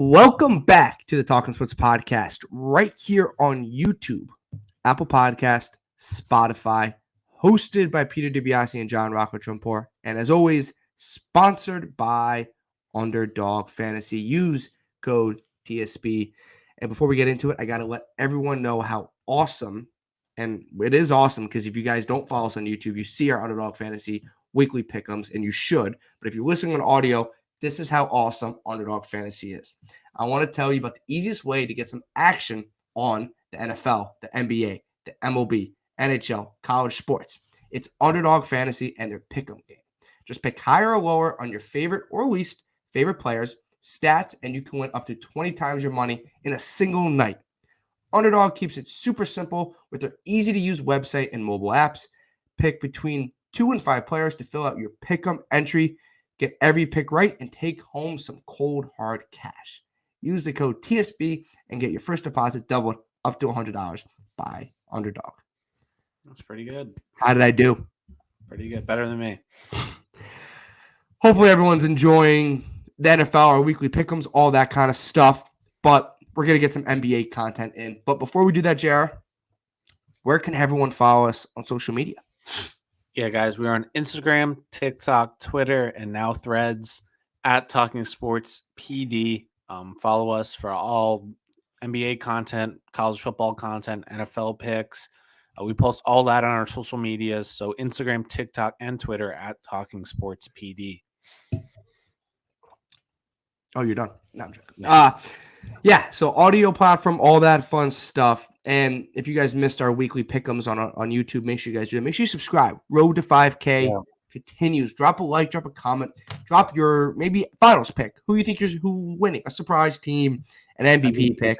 Welcome back to the Talking Sports podcast right here on YouTube, Apple Podcast, Spotify, hosted by Peter DiBiasi and Rocco Trumpbour. And as always, sponsored by Underdog Fantasy. Use code TSB. And before we get into it, I got to let everyone know how awesome, and it is awesome because if you guys don't follow us on YouTube, you see our Underdog Fantasy weekly pick'ems, and you should. But if you're listening on audio, this is how awesome Underdog Fantasy is. I want to tell you about the easiest way to get some action on the NFL, the NBA, the MLB, NHL, college sports. It's Underdog Fantasy and their pick'em game. Just pick higher or lower on your favorite or least favorite players, stats, and you can win up to 20 times your money in a single night. Underdog keeps it super simple with their easy-to-use website and mobile apps. Pick between 2 and 5 players to fill out your pick'em entry. Get every pick right and take home some cold, hard cash. Use the code TSB and get your first deposit doubled up to $100 by Underdog. That's pretty good. How did I do? Pretty good. Better than me. Hopefully everyone's enjoying the NFL, our weekly pick'ems, all that kind of stuff. But we're going to get some NBA content in. But before we do that, JR, where can everyone follow us on social media? Yeah, guys, we're on Instagram, TikTok, Twitter, and now Threads at Talking Sports PD. Follow us for all NBA content, college football content, NFL picks. We post all that on our social medias. So Instagram, TikTok, and Twitter at Talking Sports PD. Oh, you're done. No, I'm joking. Yeah, so audio platform, all that fun stuff. And if you guys missed our weekly pick'ems on YouTube, make sure you guys do it. Make sure you subscribe. Road to 5K continues. Drop a like, drop a comment, drop your maybe finals pick. Who you think who winning? A surprise team, an MVP pick.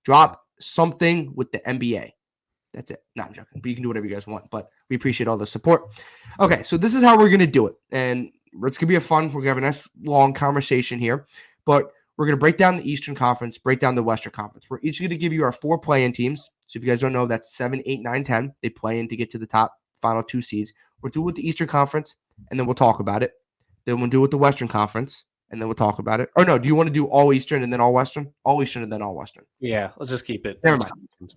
Drop something with the NBA. That's it. No, I'm joking. But you can do whatever you guys want. But we appreciate all the support. Okay, so this is how we're going to do it. And it's going to be a fun. We're going to have a nice long conversation here. But we're going to break down the Eastern Conference, break down the Western Conference. We're each going to give you our 4 play-in teams. So if you guys don't know, that's 7, 8, 9, 10. They play in to get to the top final 2 seeds. We'll do it with the Eastern Conference, and then we'll talk about it. Then we'll do it with the Western Conference, and then we'll talk about it. Or no, do you want to do all Eastern and then all Western? All Eastern and then all Western. Yeah, let's just keep it. Never mind.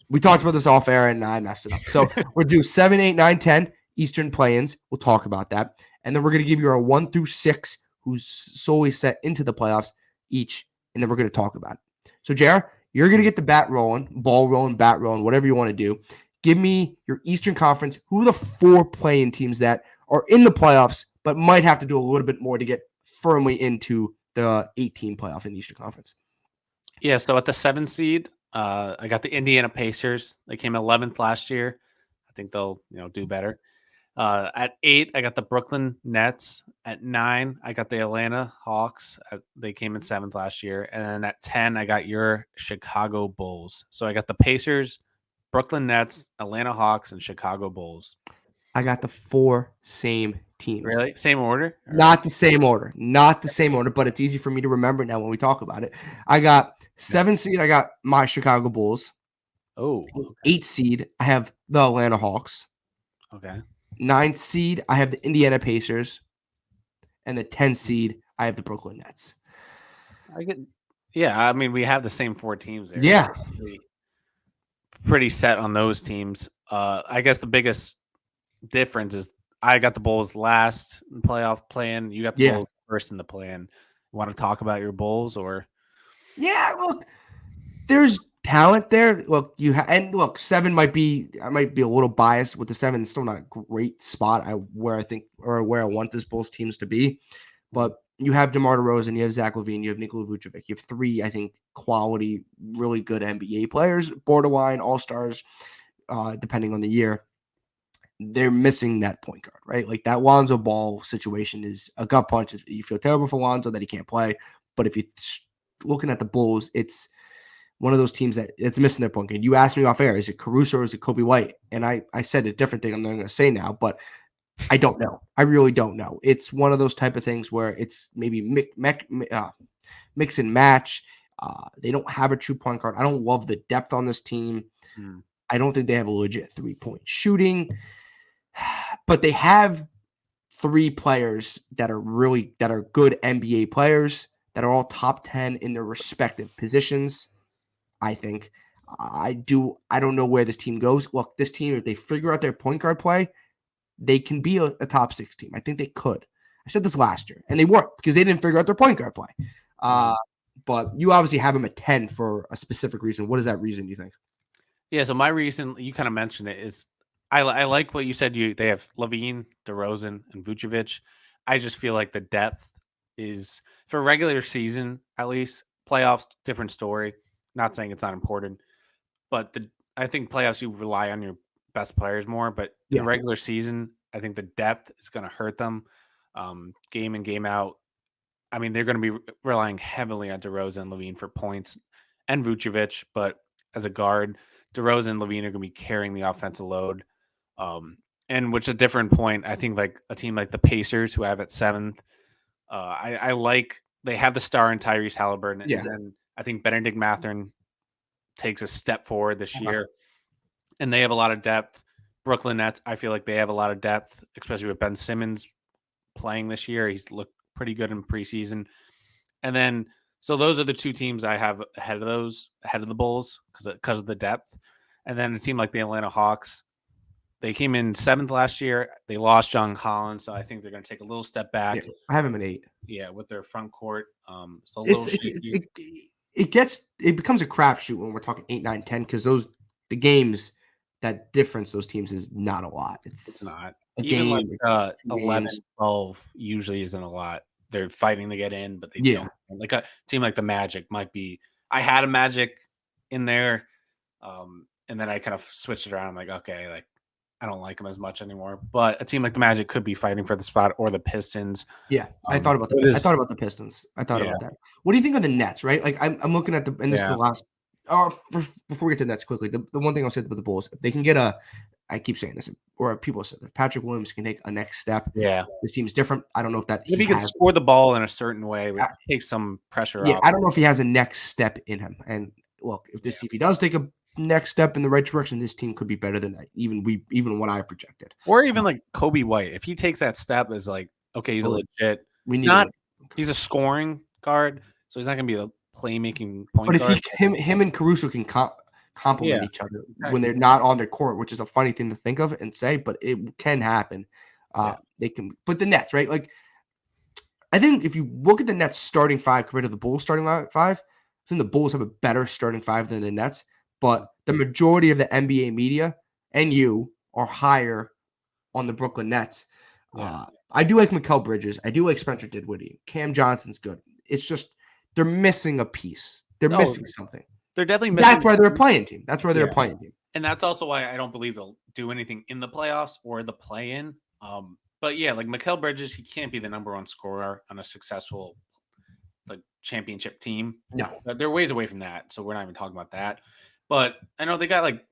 We talked about this off air, and I messed it up. So we'll do 7, 8, 9, 10 Eastern play-ins. We'll talk about that. And then we're going to give you our 1 through 6 who's solely set into the playoffs each. And then we're going to talk about it. So, JR, you're going to get the ball rolling, bat rolling, whatever you want to do. Give me your Eastern Conference. Who are the 4 play-in teams that are in the playoffs but might have to do a little bit more to get firmly into the 18 playoff in the Eastern Conference? Yeah, so at the 7 seed, I got the Indiana Pacers. They came 11th last year. I think they'll do better. At 8, I got the Brooklyn Nets. At 9, I got the Atlanta Hawks. They came in 7th last year. And then at 10, I got your Chicago Bulls. So I got the Pacers, Brooklyn Nets, Atlanta Hawks, and Chicago Bulls. I got the 4 same teams. Really? Same order? Not the same order. Not the same order, but it's easy for me to remember now when we talk about it. I got 7 seed, I got my Chicago Bulls. Oh. Okay. 8 seed, I have the Atlanta Hawks. Okay. 9 seed, I have the Indiana Pacers. And the 10 seed, I have the Brooklyn Nets. I mean, we have the same 4 teams there. Yeah. Pretty set on those teams. I guess the biggest difference is I got the Bulls last in playoff plan. You got the Bulls first in the plan. Want to talk about your Bulls or? Yeah, look, there's talent there. Look, 7 might be. I might be a little biased with the 7. It's still not a great spot. Where I want this Bulls teams to be, but you have DeMar DeRozan, you have Zach LaVine, you have Nikola Vucevic. You have 3, I think, quality, really good NBA players, borderline all-stars, depending on the year. They're missing that point guard, right? Like that Lonzo Ball situation is a gut punch. You feel terrible for Lonzo that he can't play, but if you're looking at the Bulls, it's one of those teams that it's missing their point guard. You asked me off air, is it Caruso or is it Kobe White? And I said a different thing I'm not going to say now, but I don't know. I really don't know. It's one of those type of things where it's maybe mix and match. They don't have a true point guard. I don't love the depth on this team. I don't think they have a legit 3-point shooting, but they have 3 players that are good NBA players that are all top 10 in their respective positions. I think I don't know where this team goes. Look, this team, if they figure out their point guard play, they can be a top 6 team. I think they could. I said this last year, and they weren't because they didn't figure out their point guard play. But you obviously have them at 10 for a specific reason. What is that reason, do you think? Yeah, so my reason, you kind of mentioned it, is I like what you said. They have Levine, DeRozan, and Vucevic. I just feel like the depth is, for regular season at least, playoffs, different story. Not saying it's not important, but I think playoffs you rely on your best players more. But in regular season, I think the depth is going to hurt them, game in, game out. I mean, they're going to be relying heavily on DeRozan and Levine for points, and Vucevic, but as a guard, DeRozan and Levine are going to be carrying the offensive load. And which is a different point. I think like a team like the Pacers, who have at 7th, I like they have the star in Tyrese Halliburton, and then I think Benedict Mathurin takes a step forward this year, and they have a lot of depth. Brooklyn Nets, I feel like they have a lot of depth, especially with Ben Simmons playing this year. He's looked pretty good in preseason. And then, so those are the 2 teams I have ahead of the Bulls because of the depth. And then a team like the Atlanta Hawks, they came in 7th last year. They lost John Collins, so I think they're going to take a little step back. Yeah, I have them at 8. Yeah, with their front court. So a little shaky. It becomes a crapshoot when we're talking 8, 9, 10 because the games that difference those teams is not a lot. It's not. Even like 11, 12 usually isn't a lot. They're fighting to get in, but they don't. Like a team like the Magic might be. I had a Magic in there, and then I kind of switched it around. I'm like, okay, like I don't like them as much anymore. But a team like the Magic could be fighting for the spot, or the Pistons. Yeah, I thought about I thought about the Pistons. I thought about that. What do you think of the Nets? Right, like I'm looking at and this is the last. Before we get to the Nets quickly, the one thing I'll say about the Bulls, if they can get I keep saying this, or people said if Patrick Williams can take a next step, this team's different. I don't know if that he can score the ball in a certain way, which takes some pressure off. I don't know if he has a next step in him. And look, if he does take a next step in the right direction, this team could be better than even what I projected. Or even like Kobe White, if he takes that step, is like okay, he's a legit. He's a scoring guard, so he's not going to be a playmaking point guard. But if him and Caruso can complement each other when they're not on their court, which is a funny thing to think of and say, but it can happen. They can. But the Nets, right? Like, I think if you look at the Nets starting 5 compared to the Bulls starting 5, I think the Bulls have a better starting 5 than the Nets. But the majority of the NBA media and you are higher on the Brooklyn Nets. I do like Mikal Bridges. I do like Spencer Dinwiddie. Cam Johnson's good. It's just they're missing a piece. They're missing something. They're definitely missing. That's why they're a playing team. That's why they're a playing team. And that's also why I don't believe they'll do anything in the playoffs or the play-in. But yeah, like Mikal Bridges, he can't be the number 1 scorer on a successful like championship team. No, they're ways away from that. So we're not even talking about that. But I know they got like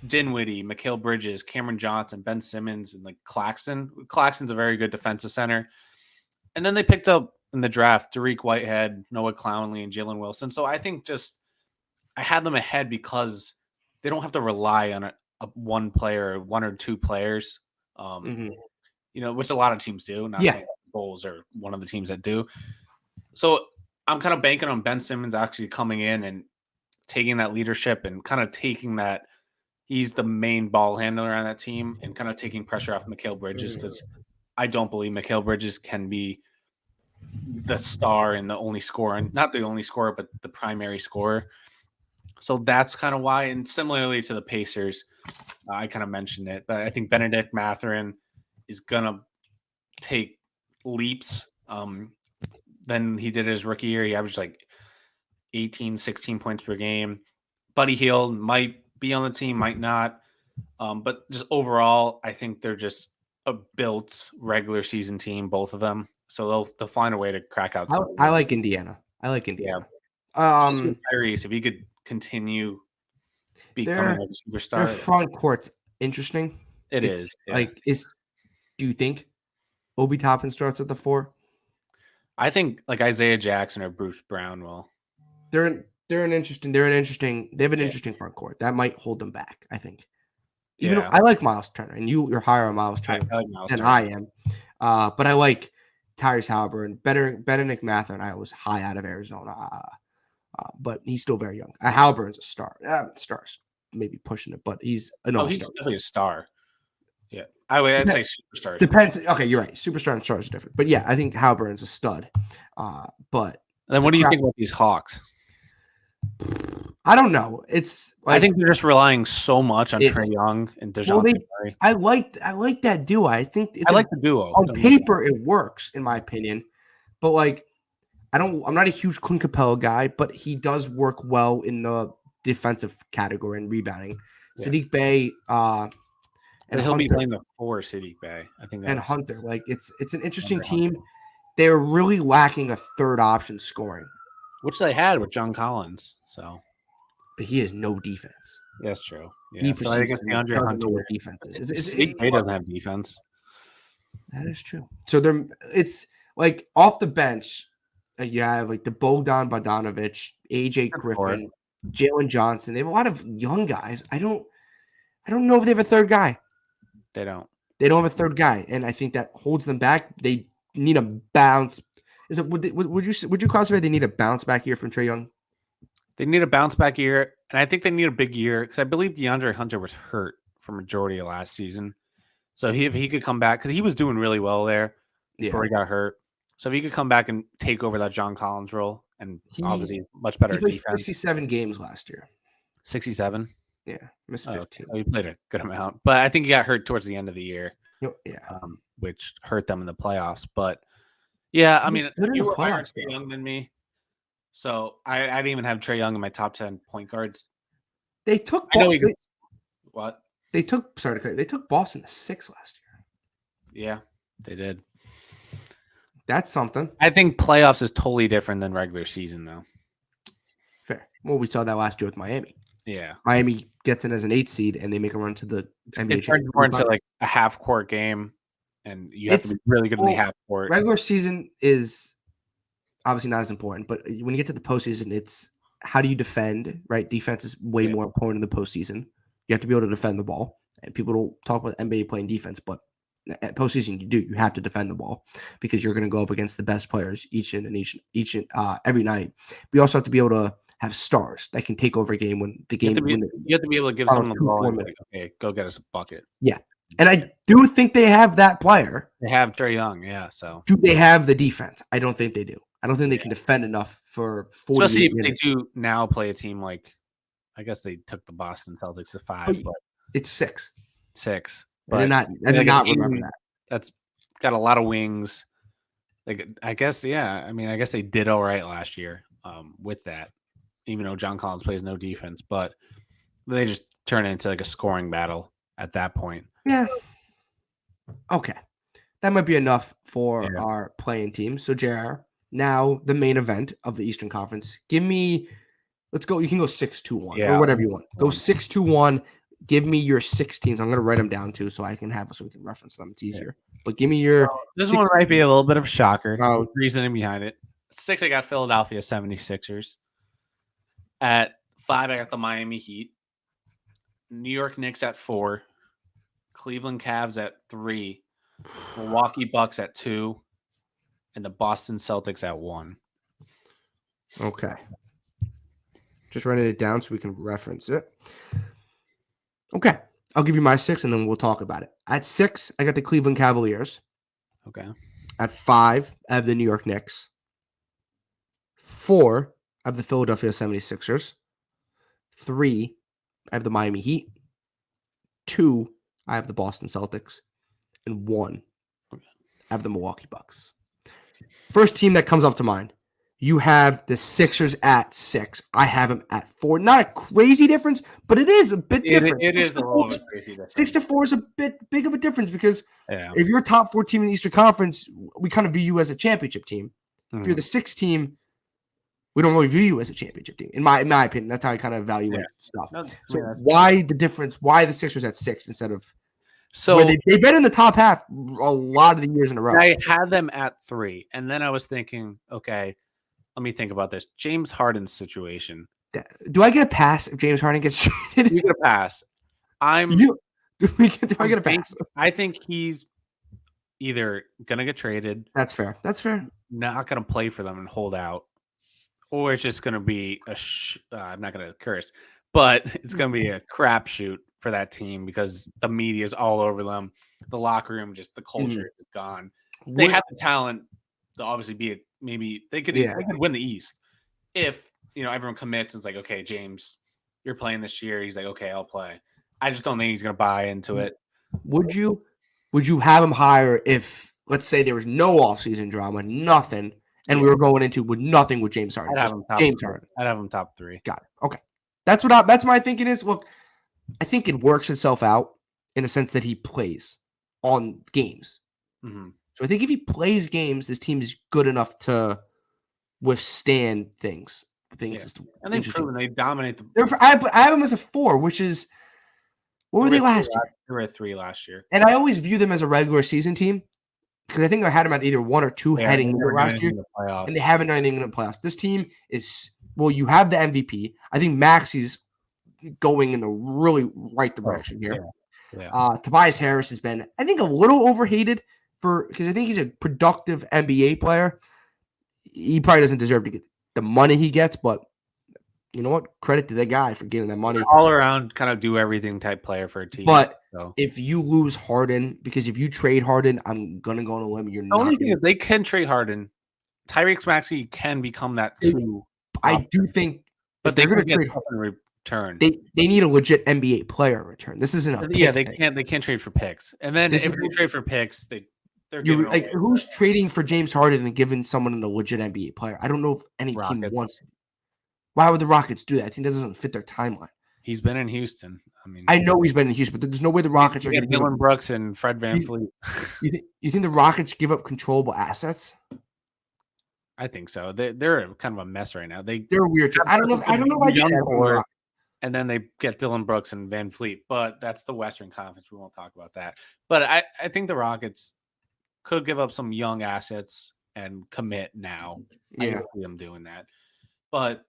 Dinwiddie, Mikal Bridges, Cameron Johnson, Ben Simmons, and like Claxton. Claxton's a very good defensive center. And then they picked up in the draft Dariq Whitehead, Noah Clowney, and Jalen Wilson. So I think I had them ahead because they don't have to rely on a one player, 1 or 2 players. Which a lot of teams do. Not saying the Bulls are one of the teams that do. So I'm kind of banking on Ben Simmons actually coming in and taking that leadership and kind of taking that he's the main ball handler on that team and kind of taking pressure off Mikal Bridges because I don't believe Mikal Bridges can be the star and the only scorer, and not the only scorer, but the primary scorer. So that's kind of why. And similarly to the Pacers, I kind of mentioned it, but I think Benedict Mathurin is going to take leaps than he did his rookie year. He averaged like 18, 16 points per game. Buddy Hield might be on the team, might not. But just overall, I think they're just a built regular season team, both of them. So they'll find a way to crack out. I like Indiana. Tyrese, if he could continue becoming a superstar. Their front court's interesting. It is. Yeah. Do you think Obi Toppin starts at the 4? I think like Isaiah Jackson or Bruce Brown will. They have an interesting front court. That might hold them back, I think. Even though I like Miles Turner, and you're higher on Miles Turner than I am. But I like Tyrese Halliburton, Benedict Mather, and I was high out of Arizona, but he's still very young. Halliburton's a star. Stars maybe pushing it, but he's an all-star. He's definitely a star. Yeah, I'd say superstar. Depends. Okay, you're right. Superstar and stars are different, but yeah, I think Halliburton's a stud. But then what do you think about these Hawks? I don't know. It's I think they're just relying so much on Trae Young and DeJounte Murray. I like that duo. I think I like the duo. On paper, it works, in my opinion. But like, I'm not a huge Clint Capella guy, but he does work well in the defensive category and rebounding. Yeah. Saddiq Bey, and he'll be playing the 4 Saddiq Bey. I think and Hunter. Like it's an interesting team. They're really lacking a third option scoring, which they had with John Collins. So. But he has no defense. That's true. Yeah. So I guess DeAndre Hunter what defense is. He doesn't have defense. That is true. So it's like off the bench, you have like the Bogdan Bogdanovic, AJ Griffin, Jalen Johnson. They have a lot of young guys. I don't know if they have a third guy. They don't. They don't have a third guy, and I think that holds them back. They need a bounce. Would you classify they need a bounce back year from Trae Young? They need a bounce back year, and I think they need a big year because I believe DeAndre Hunter was hurt for majority of last season. So if he could come back, because he was doing really well there before he got hurt. So if he could come back and take over that John Collins role, and obviously much better defense. 67 games last year. 67? Yeah, missed 15. So he played a good amount, but I think he got hurt towards the end of the year. Yeah, which hurt them in the playoffs. But yeah, I mean, you were higher Trae Young than me. So I didn't even have Trae Young in my top 10 point guards. They took what? They took Boston to 6 last year. Yeah, they did. That's something. I think playoffs is totally different than regular season, though. Fair. Well, we saw that last year with Miami. Yeah, Miami gets in as an 8 seed, and they make a run to the NBA. It turns more into like a half court game, and you have to be really good in the half court. Regular season is obviously not as important, but when you get to the postseason, it's how do you defend, right? Defense is way more important in the postseason. You have to be able to defend the ball. And people don't talk about NBA playing defense, but at postseason you have to defend the ball because you're going to go up against the best players every night. We also have to be able to have stars that can take over a game when the game. You have to be able to give someone the ball. Like, okay, go get us a bucket. Yeah. And I do think they have that player. They have Trae Young, yeah. So do they have the defense? I don't think they do. I don't think they can defend enough for 40 especially if minutes. they do now play a team like, I guess they took the Boston Celtics to 5, but it's 6. 6. But I did not remember that. That's got a lot of wings. Like I guess, yeah. I mean, I guess they did all right last year with that, even though John Collins plays no defense. But they just turn it into like a scoring battle at that point. Yeah. Okay. That might be enough for our playing team. So, JR, now the main event of the Eastern Conference. Let's go. You can go 6-2-1 or whatever you want. Go 6-2-1. Give me your 6 teams. I'm going to write them down too so we can reference them. It's easier. But give me your. This one might be a little bit of a shocker. Reasoning behind it. 6, I got Philadelphia 76ers. At 5, I got the Miami Heat. New York Knicks at 4. Cleveland Cavs at 3. Milwaukee Bucks at 2. And the Boston Celtics at 1. Okay. Just writing it down so we can reference it. Okay. I'll give you my 6 and then we'll talk about it. At 6, I got the Cleveland Cavaliers. Okay. At 5, I have the New York Knicks. 4, I have the Philadelphia 76ers. 3, I have the Miami Heat. 2, I have the Boston Celtics. And 1, I have the Milwaukee Bucks. First team that comes up to mind. You have the Sixers at 6. I have them at 4. Not a crazy difference, but it is a bit different. It is a little bit crazy difference. 6-4 is a bit big of a difference because if you're a top 4 team in the Eastern Conference, we kind of view you as a championship team. Mm-hmm. If you're the 6th team, we don't really view you as a championship team. In my opinion, that's how I kind of evaluate stuff. So why the difference? Why the Sixers at 6 instead of they've been in the top half a lot of the years in a row? I had them at 3, and then I was thinking, okay, let me think about this. James Harden's situation. Do I get a pass if James Harden gets traded? You get a pass. Do I get a pass? I think he's either gonna get traded, That's fair. That's fair. not gonna play for them and hold out, or it's just gonna be I'm not gonna curse, but it's gonna be a crapshoot for that team because the media is all over them. The locker room, just the culture is gone. They have the talent to obviously be maybe they could win the East if everyone commits and it's like, okay, James, you're playing this year. He's like, okay, I'll play. I just don't think he's gonna buy into it. Would you have him higher if, let's say, there was no offseason drama, nothing, and we were going into with nothing with James Harden? I'd have him top James 3. Harden. I'd have him top 3. Got it. Okay. That's my thinking is. Look, I think it works itself out in a sense that he plays on games. Mm-hmm. So I think if he plays games, this team is good enough to withstand things. And they've proven they dominate I have them as a 4, which is what were they last year? They were a 3 last year. And I always view them as a regular season team because I think I had them at either 1 or 2 heading into last year, and they haven't done anything in the playoffs. This team is you have the MVP. I think Maxi's going in the really right direction here. Yeah. Tobias Harris has been, I think, a little overhated because I think he's a productive NBA player. He probably doesn't deserve to get the money he gets, but you know what? Credit to the guy for getting that money. All around kind of do everything type player for a team. But if you lose Harden, because if you trade Harden, I'm gonna go on a limb. You're the only thing is they can trade Harden. Tyrese Maxey can become that too. I do think, but they're going to trade in return. They need a legit NBA player in return. This isn't a they can't trade for picks. And then if they trade for picks, they're like who's trading for James Harden and giving someone a legit NBA player? I don't know if any team wants it. Why would the Rockets do that? I think that doesn't fit their timeline. He's been in Houston. I know he's been in Houston, but there's no way the Rockets are going to give Dylan Brooks and Fred VanVleet. You think the Rockets give up controllable assets? I think so. They're kind of a mess right now. They're weird. I don't know if I get that. And then they get Dylan Brooks and VanVleet, but that's the Western Conference. We won't talk about that. But I think the Rockets could give up some young assets and commit now. I can see them doing that. But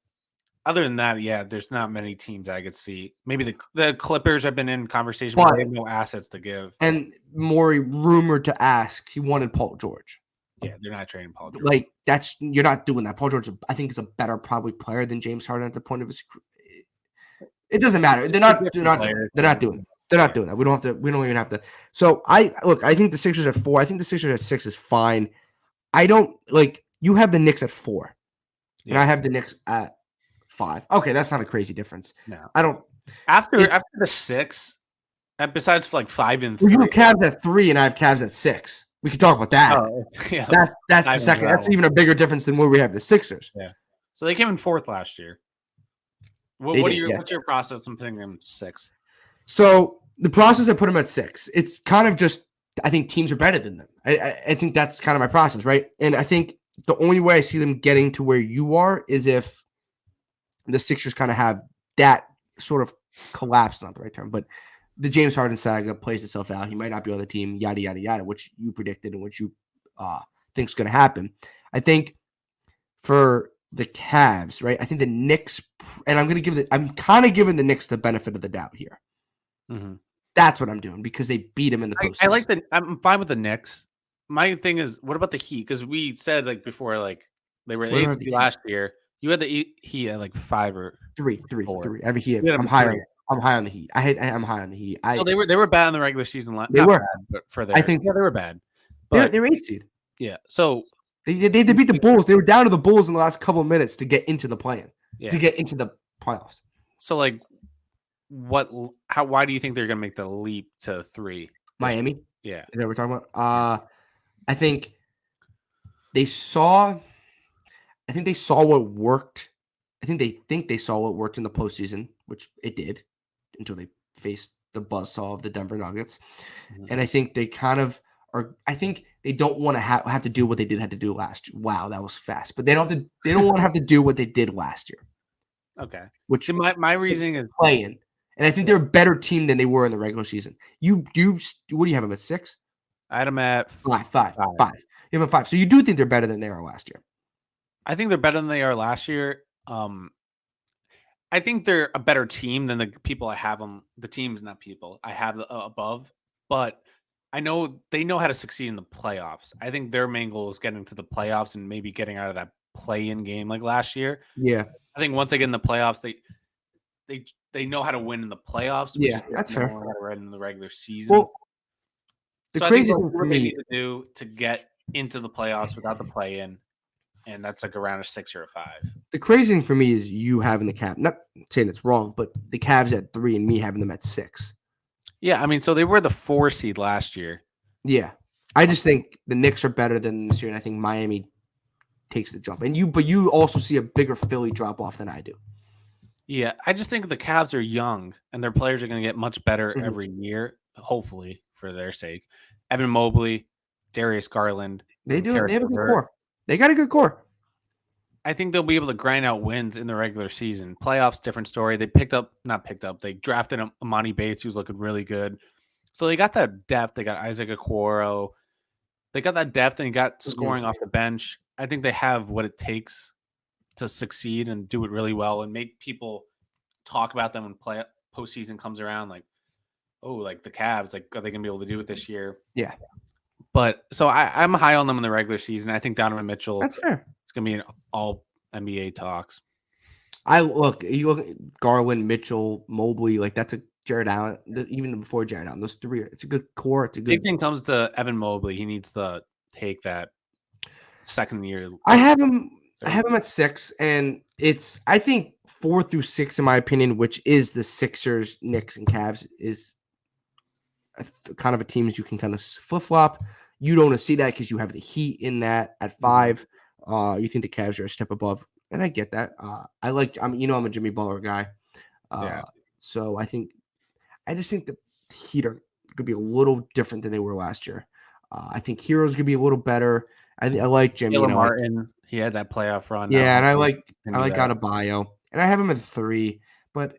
other than that, there's not many teams I could see. Maybe the Clippers have been in conversation, but they have no assets to give. And Morey rumored to ask, he wanted Paul George. Yeah, they're not trading Paul George. Like you're not doing that. Paul George, I think, is a better probably player than James Harden at the point of his. It doesn't matter. They're not doing that. We don't even have to. So I think the Sixers at 4. I think the Sixers at 6 is fine. I don't like you have the Knicks at 4, and I have the Knicks at 5. Okay, that's not a crazy difference. No, I don't. After the 6, besides like 5 and 3, you have Cavs at 3, and I have Cavs at 6. We can talk about that. Oh, yeah, that's the second. That's even a bigger difference than where we have the Sixers. Yeah. So they came in 4th last year. What's your process in putting them 6th? So the process I put them at 6. It's kind of just I think teams are better than them. I think that's kind of my process, right? And I think the only way I see them getting to where you are is if the Sixers kind of have that sort of collapse, not the right term, but the James Harden saga plays itself out. He might not be on the team, yada, yada, yada, which you predicted and which you think is going to happen. I think for the Cavs, right, I think the Knicks, and I'm kind of giving the Knicks the benefit of the doubt here. Mm-hmm. That's what I'm doing because they beat them in the postseason. I'm fine with the Knicks. My thing is, what about the Heat? Because we said before, they were 8th last year. You had the Heat at 5 or 3. I have a Heat. I'm high on the Heat. I'm high on the Heat. So they were bad in the regular season. They were, bad, but for I think they were bad. But they're 8th seed. Yeah. So they beat the Bulls. They were down to the Bulls in the last couple of minutes to get into the play-in, to get into the playoffs. So why do you think they're going to make the leap to 3? Miami? Yeah. Is that what we're talking about? I think they saw what worked. I think they saw what worked in the postseason, which it did until they faced the buzzsaw of the Denver Nuggets. Mm-hmm. And I think they kind of are. I think they don't want to have to do what they had to do last year. Wow, that was fast. But they don't want to have to do what they did last year. Okay. Which my reasoning is playing. And I think they're a better team than they were in the regular season. What do you have them at 6? I had them at 5. You have them 5. So you do think they're better than they are last year? I think they're better than they are last year. I think they're a better team than the people I have them. The teams, not people, I have above. But I know they know how to succeed in the playoffs. I think their main goal is getting to the playoffs and maybe getting out of that play-in game like last year. Yeah, I think once they get in the playoffs, they know how to win in the playoffs, which yeah, is that's they fair. don't know how to win in the regular season. Well, the So I think crazy they'll thing do for what they me, need to do to get into the playoffs without the play-in, and that's like around a 6 or a 5. the crazy thing for me is you having the Cavs. Not saying it's wrong, but the Cavs at 3 and me having them at 6. Yeah, I mean, so they were the 4 seed last year. Yeah, I just think the Knicks are better than this year, and I think Miami takes the jump. But you also see a bigger Philly drop off than I do. Yeah, I just think the Cavs are young and their players are going to get much better Mhm. every year, hopefully for their sake. Evan Mobley, Darius Garland, They do. Karis They have a good LeVert. core. They got a good core. I think they'll be able to grind out wins in the regular season. Playoffs, different story. They not picked up. They drafted Amani Bates, who's looking really good. So they got that depth. They got Isaac Okoro. They got that depth and got Mhm. scoring off the bench. I think they have what it takes to succeed and do it really well and make people talk about them when postseason comes around. Like, oh, like the Cavs, like are they gonna be able to do it this year? Yeah, But so I'm high on them in the regular season. I think Donovan Mitchell that's fair. is gonna be in all NBA talks. You look at Garland, Mitchell, Mobley, like that's a Jared Allen, even before Jared Allen. Those three, it's a good core. It's a Big good. thing comes to Evan Mobley. He needs to take that second year. I have him. I Third. have him at 6, and it's I think 4 through 6 in my opinion, which is the Sixers, Knicks, and Cavs, is kind of a teams you can kind of flip flop. You don't see that because you have the Heat in that at 5. You think the Cavs are a step above, and I get that. I'm a Jimmy Butler guy, Yeah. uh, so I just think the Heat are could be a little different than they were last year. I think Heroes could be a little better. I like Jimmy, Taylor and I like Martin, he had that playoff run. Now yeah, and I hopefully like he can I do like that. Adebayo, and I have him at 3. But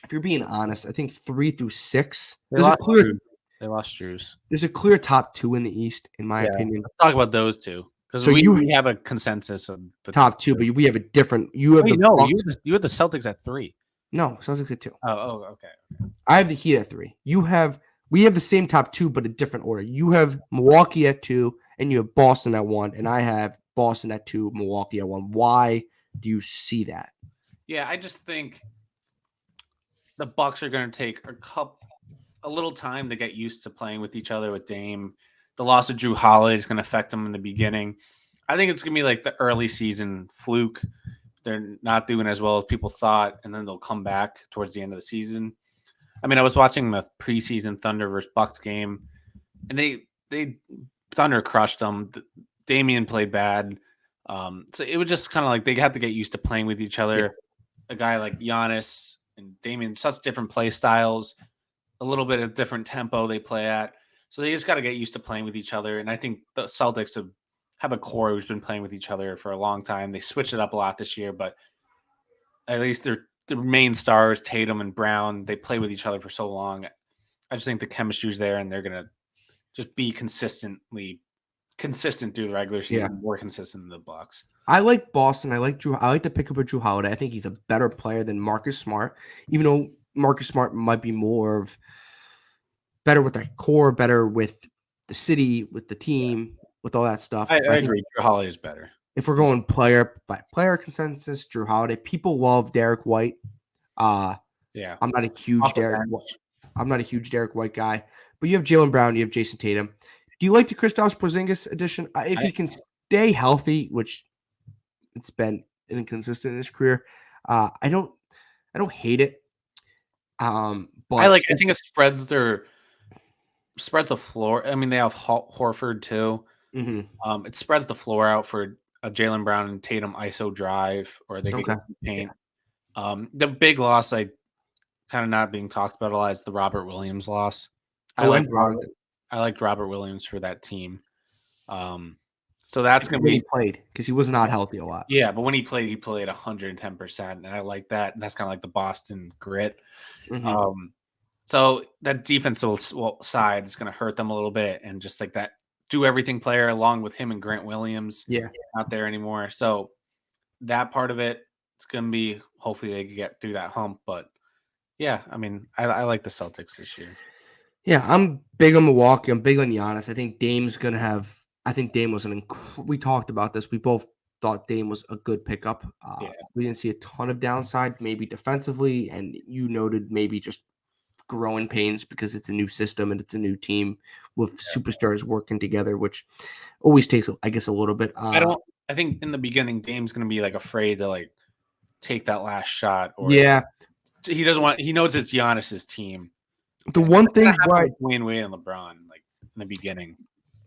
if you're being honest, I think 3 through 6. They lost Drews. They lost Drews. There's a clear top 2 in the East, in my Yeah. opinion. Let's talk about those two. Because So you we have a consensus of the top 2, but we have a different. You have Wait, the no, Bucks. you had the Celtics at 3. No, Celtics at 2. Okay. I have the Heat at 3. We have the same top 2, but a different order. You have Milwaukee at 2, and you have Boston at 1, and I have Boston at 2, Milwaukee at 1. Why do you see that? Yeah, I just think the Bucks are going to take a little time to get used to playing with each other with Dame. The loss of Drew Holiday is going to affect them in the beginning. I think it's going to be like the early season fluke. They're not doing as well as people thought, and then they'll come back towards the end of the season. I mean, I was watching the preseason Thunder versus Bucks game, and they Thunder crushed them. Damian played bad, so it was just kind of like they had to get used to playing with each other. Yeah. A guy like Giannis and Damian, such different play styles, a little bit of different tempo they play at, so they just got to get used to playing with each other. And I think the Celtics have a core who's been playing with each other for a long time. They switched it up a lot this year, but at least their main stars, Tatum and Brown, they play with each other for so long. I just think the chemistry's there, and they're gonna just be consistent through the regular season, more consistent than the Bucks. I like Boston. I like Drew. I like the pickup of Drew Holiday. I think he's a better player than Marcus Smart, even though Marcus Smart might be better with that core, better with the city, with the team, with all that stuff. I But I think agree. Drew Holiday is better. if we're going player by player consensus, Drew Holiday. People love Derek White. Yeah, I'm not a huge off the Derek. bench. I'm not a huge Derek White guy. But you have Jalen Brown. You have Jason Tatum. Do you like the Kristaps Porzingis addition? If he can stay healthy, which it's been inconsistent in his career, I don't hate it. But I think it spreads the floor. I mean, they have Horford too. mm-hmm. It spreads the floor out for a Jalen Brown and Tatum ISO drive, or they could get some paint. Yeah. The big loss, kind of not being talked about a lot, is the Robert Williams loss. I liked Robert Williams for that team. So that's going to be when he played because he was not healthy a lot. Yeah, but when he played 110%, and I like that. And that's kind of like the Boston grit. Mm-hmm. So that defensive side is going to hurt them a little bit, and just like that do everything player along with him and Grant Williams, not there anymore. So that part of it, it's going to be hopefully they can get through that hump. But yeah, I mean, I like the Celtics this year. Yeah, I'm big on Milwaukee. I'm big on Giannis. I think Dame's gonna have. I think Dame was we talked about this. We both thought Dame was a good pickup. Yeah. We didn't see a ton of downside, maybe defensively, and you noted maybe just growing pains because it's a new system and it's a new team with superstars working together, which always takes, I guess, a little bit. I think in the beginning, Dame's going to be like afraid to like take that last shot, or Yeah, he doesn't want. He knows it's Giannis's team. the And one it's gonna thing happen why with Dwayne Wade and LeBron, like in the beginning.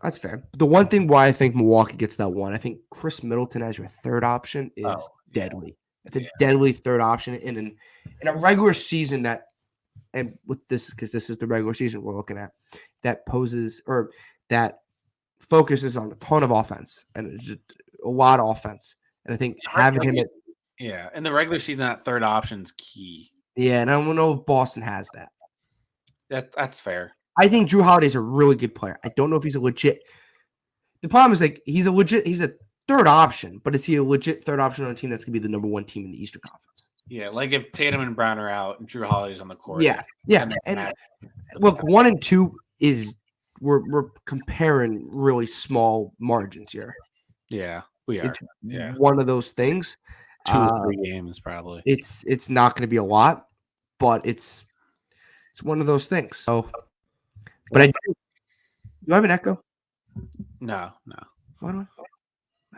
that's fair. The one thing why I think Milwaukee gets that one, I think Chris Middleton as your third option is deadly. It's a deadly third option in a regular season that, and with this, because this is the regular season we're looking at, that poses or that focuses on a ton of offense and it's just a lot of offense. And I think having him at in the regular season, that third option is key. yeah, and I don't know if Boston has that. That's fair. I think Drew Holiday's a really good player. I don't know if he's a legit. The problem is like he's a third option, but is he a legit third option on a team that's gonna be the number one team in the Eastern Conference? Yeah, like if Tatum and Brown are out and Drew Holiday's on the court. Yeah. And look, 1 and 2 is we're comparing really small margins here. Yeah, we are. It's one of those things. 2 or 3 games probably. It's not going to be a lot, but it's one of those things. So, but do I have an echo? No. Why do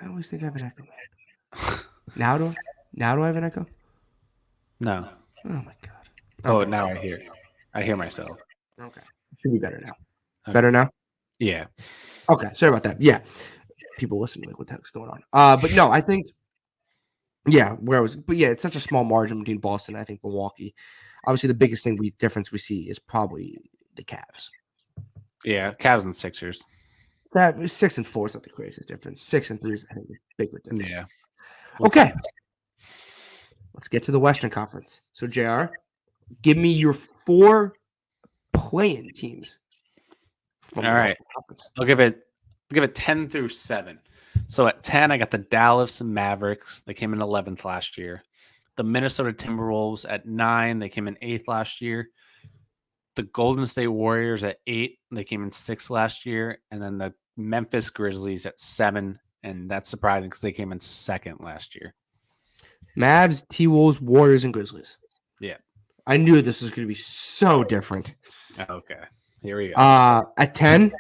I always think I have an echo. Now do I have an echo? No. Oh my god. Oh, now I hear myself. Okay. Should be better now. Okay. Better now? Yeah. Okay. Sorry about that. Yeah. People listening, like, what the heck's going on? But no, I think, it's such a small margin between Boston and I think Milwaukee. Obviously, the biggest difference we see is probably the Cavs. Yeah, Cavs and Sixers. That 6 and 4 is not the craziest difference. 6 and 3 is, I think, the bigger difference. Yeah. Okay. Let's get to the Western Conference. So, JR, give me your 4 play-in teams. All right. I'll give it 10 through 7. So at 10, I got the Dallas Mavericks. They came in 11th last year. The Minnesota Timberwolves at 9. They came in 8th last year. The Golden State Warriors at 8. They came in 6th last year. And then the Memphis Grizzlies at 7. And that's surprising because they came in 2nd last year. Mavs, T-Wolves, Warriors, and Grizzlies. Yeah. I knew this was going to be so different. Okay. Here we go. At 10,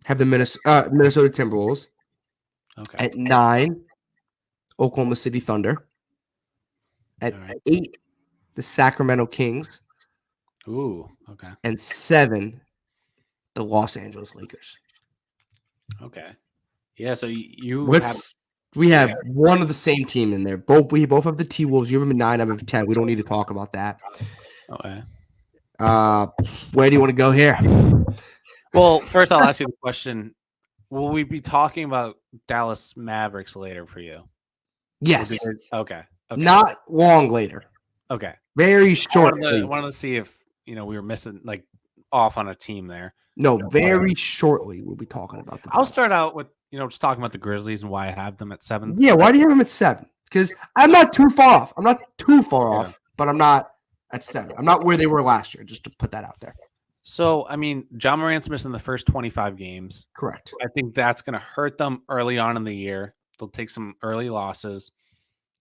have the Minnesota Timberwolves. Okay. At 9, Oklahoma City Thunder. At 8, the Sacramento Kings. Ooh, okay. And 7, the Los Angeles Lakers. Okay. Yeah, so we have one of the same team in there. We both have the T-Wolves. You have them at 9, I have 10. We don't need to talk about that. Okay. Where do you want to go here? Well, first I'll ask you the question. Will we be talking about Dallas Mavericks later for you? Yes. Okay. Not long later. Okay. Very shortly. I wanted to see if, we were missing, like, off on a team there. No, very shortly we'll be talking about I'll start out with, just talking about the Grizzlies and why I have them at 7. Yeah, why do you have them at 7? Because I'm not too far off. But I'm not at 7. I'm not where they were last year, just to put that out there. So, Ja Morant's missing the first 25 games. Correct. I think that's going to hurt them early on in the year. They'll take some early losses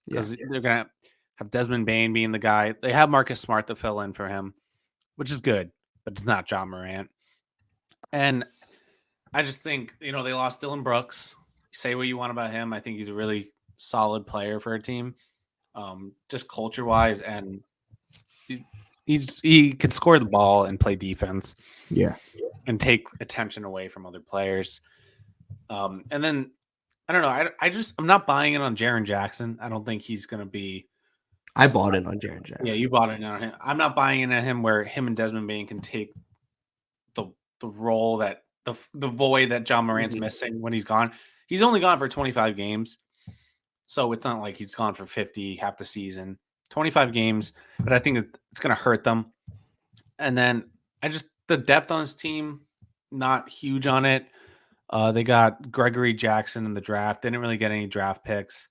because they're going to have Desmond Bane being the guy. They have Marcus Smart to fill in for him, which is good, but it's not Ja Morant. And I just think, they lost Dylan Brooks. Say what you want about him. I think he's a really solid player for a team, just culture-wise, and he can score the ball and play defense. Yeah. And take attention away from other players. And then, I don't know. I'm not buying it on Jaren Jackson. I don't think he's going to be. I bought it on Jaren Jackson. Yeah, you bought it on him. I'm not buying it on him where him and Desmond Bane can take the role that the void that Ja Morant's missing when he's gone. He's only gone for 25 games. So it's not like he's gone for 50 half the season. 25 games, but I think it's going to hurt them. And then the depth on this team, not huge on it. They got Gregory Jackson in the draft. They didn't really get any draft picks.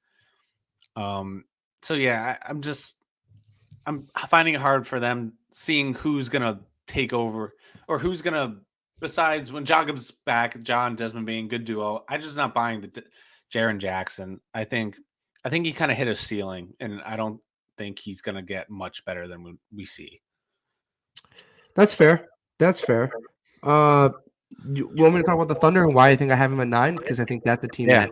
So yeah, I'm finding it hard for them seeing who's going to take over, or who's gonna besides when Jacob's back, John Desmond being good duo. I'm just not buying the Jaren Jackson. I think he kind of hit a ceiling, and I don't think he's gonna get much better than we see. That's fair. That's fair. You want me to talk about the Thunder and why I think I have him at 9? Because I think that's a team that.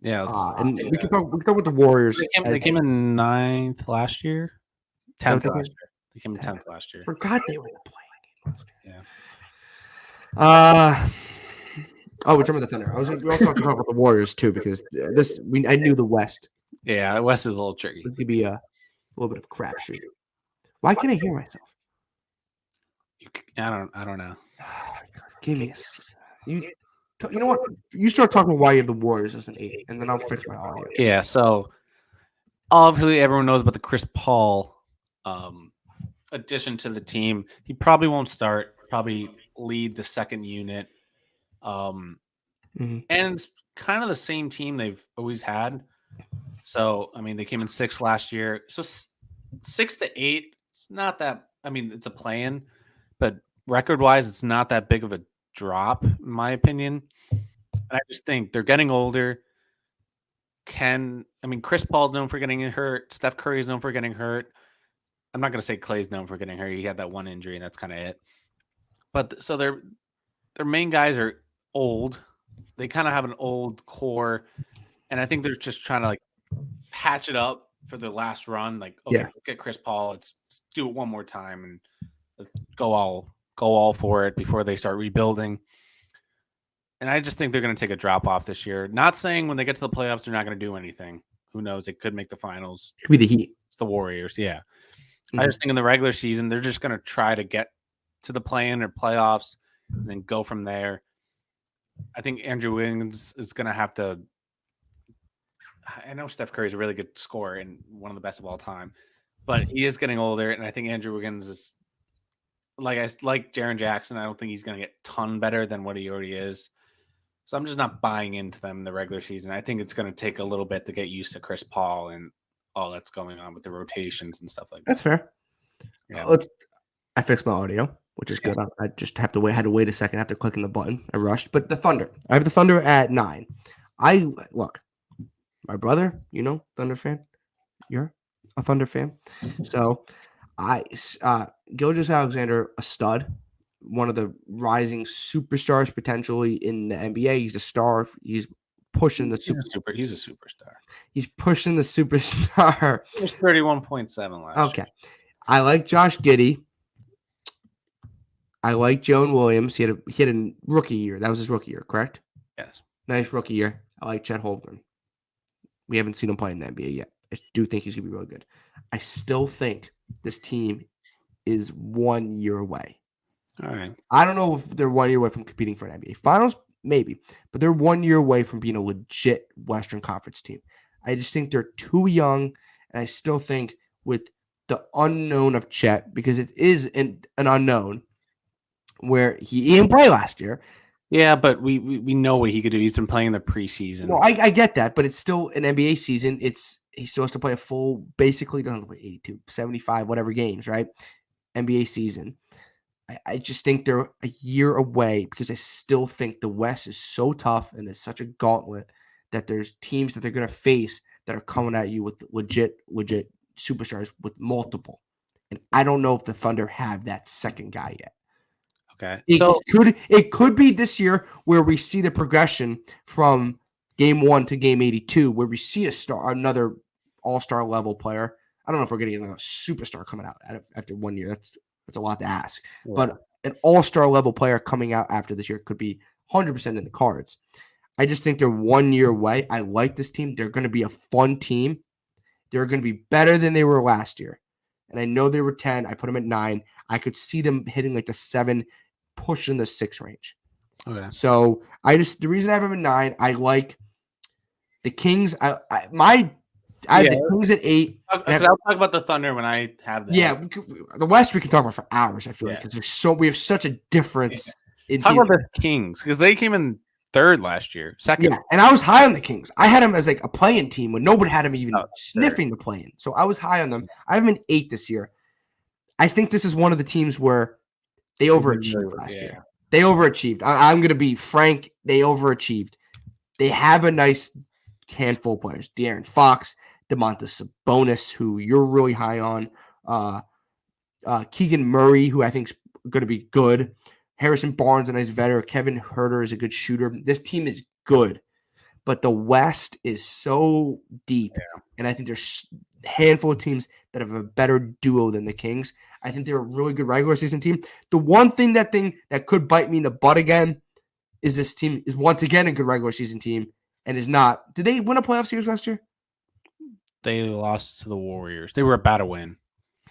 Yeah, And we can talk about the Warriors. They came in 9th last year, 10th last year. They came in 10th last year. Forgot they were in the playing game. Yeah. We're talking about the Thunder. We also have to talk about the Warriors too because I knew the West. Yeah, the West is a little tricky. It could be a little bit of crapshoot. Why can't I hear myself? I don't know. Give me you know what? You start talking why you have the Warriors as an 8, and then I'll fix my audio. Yeah, so obviously everyone knows about the Chris Paul addition to the team. He probably won't start, probably lead the second unit. And it's kind of the same team they've always had. So, I mean, they came in 6th last year. So 6 to 8, it's not that, I mean, it's a play-in, but record-wise, it's not that big of a drop, in my opinion. And I just think they're getting older. Chris Paul's known for getting hurt. Steph Curry's known for getting hurt. I'm not going to say Clay's known for getting hurt. He had that one injury, and that's kind of it. But so their main guys are old. They kind of have an old core, and I think they're just trying to like patch it up for their last run. Like, okay, let's get Chris Paul. Let's do it one more time and let's go all for it before they start rebuilding. And I just think they're going to take a drop off this year. Not saying when they get to the playoffs they're not going to do anything. Who knows? It could make the finals. It could be the Heat. It's the Warriors. Yeah. I just think in the regular season they're just going to try to get to the play-in or playoffs and then go from there. I think Andrew Wiggins is going to have to. I know Steph Curry is a really good scorer and one of the best of all time, but he is getting older, and I think Andrew Wiggins is like Jaren Jackson. I don't think he's going to get a ton better than what he already is. So I'm just not buying into them in the regular season. I think it's going to take a little bit to get used to Chris Paul and all that's going on with the rotations and stuff like that. That's fair. Yeah. I fixed my audio, which is good. I just had to wait a second after clicking the button. I rushed. But the Thunder. I have the Thunder at 9. Look, my brother, Thunder fan. You're a Thunder fan. So Gilgeous-Alexander, a stud. One of the rising superstars potentially in the NBA. He's a star. He's pushing He's a superstar. He's pushing the superstar. He was 31.7 last year. Okay. I like Josh Giddey. I like Joan Williams. He had a rookie year. That was his rookie year, correct? Yes. Nice rookie year. I like Chet Holmgren. We haven't seen him play in the NBA yet. I do think he's going to be really good. I still think this team is 1 year away. All right. I don't know if they're 1 year away from competing for an NBA Finals, maybe, but they're 1 year away from being a legit Western Conference team. I just think they're too young, and I still think with the unknown of Chet, because it is an unknown, where he didn't play last year. Yeah, but we know what he could do. He's been playing the preseason. No, I get that, but it's still an NBA season. He still has to play a full, basically doesn't play 82, 75, whatever games, right? NBA season. I just think they're a year away because I still think the West is so tough and it's such a gauntlet that there's teams that they're going to face that are coming at you with legit superstars with multiple. And I don't know if the Thunder have that second guy yet. Okay. It could be this year where we see the progression from game 1 to game 82, where we see another all-star level player. I don't know if we're getting another superstar coming out after 1 year. That's a lot to ask. Yeah. But an all-star level player coming out after this year could be 100% in the cards. I just think they're 1 year away. I like this team. They're going to be a fun team. They're going to be better than they were last year. And I know they were 10. I put them at 9. I could see them hitting like the 7, pushing the 6 range. Okay. So the reason I have them at 9, I like the Kings. I have the Kings at 8. Because I'll talk about the Thunder when I have that. Yeah, the West we can talk about for hours. I feel like because we have such a difference. Talk about the Kings because they came in 3rd last year, 2nd. Yeah, and I was high on the Kings. I had them as like a play-in team when nobody had them even sniffing the play-in. So I was high on them. I have them in 8 this year. I think this is one of the teams where They did overachieved really well, last yeah. year. They overachieved. I'm going to be frank. They overachieved. They have a nice handful of players. De'Aaron Fox, Domantas Sabonis, who you're really high on. Keegan Murray, who I think is going to be good. Harrison Barnes, a nice veteran. Kevin Huerter is a good shooter. This team is good, but the West is so deep, and I think there's a handful of teams that have a better duo than the Kings. I think they're a really good regular season team. The one thing that could bite me in the butt again is this team is once again a good regular season team and is not. Did they win a playoff series last year? They lost to the Warriors. They were about to win.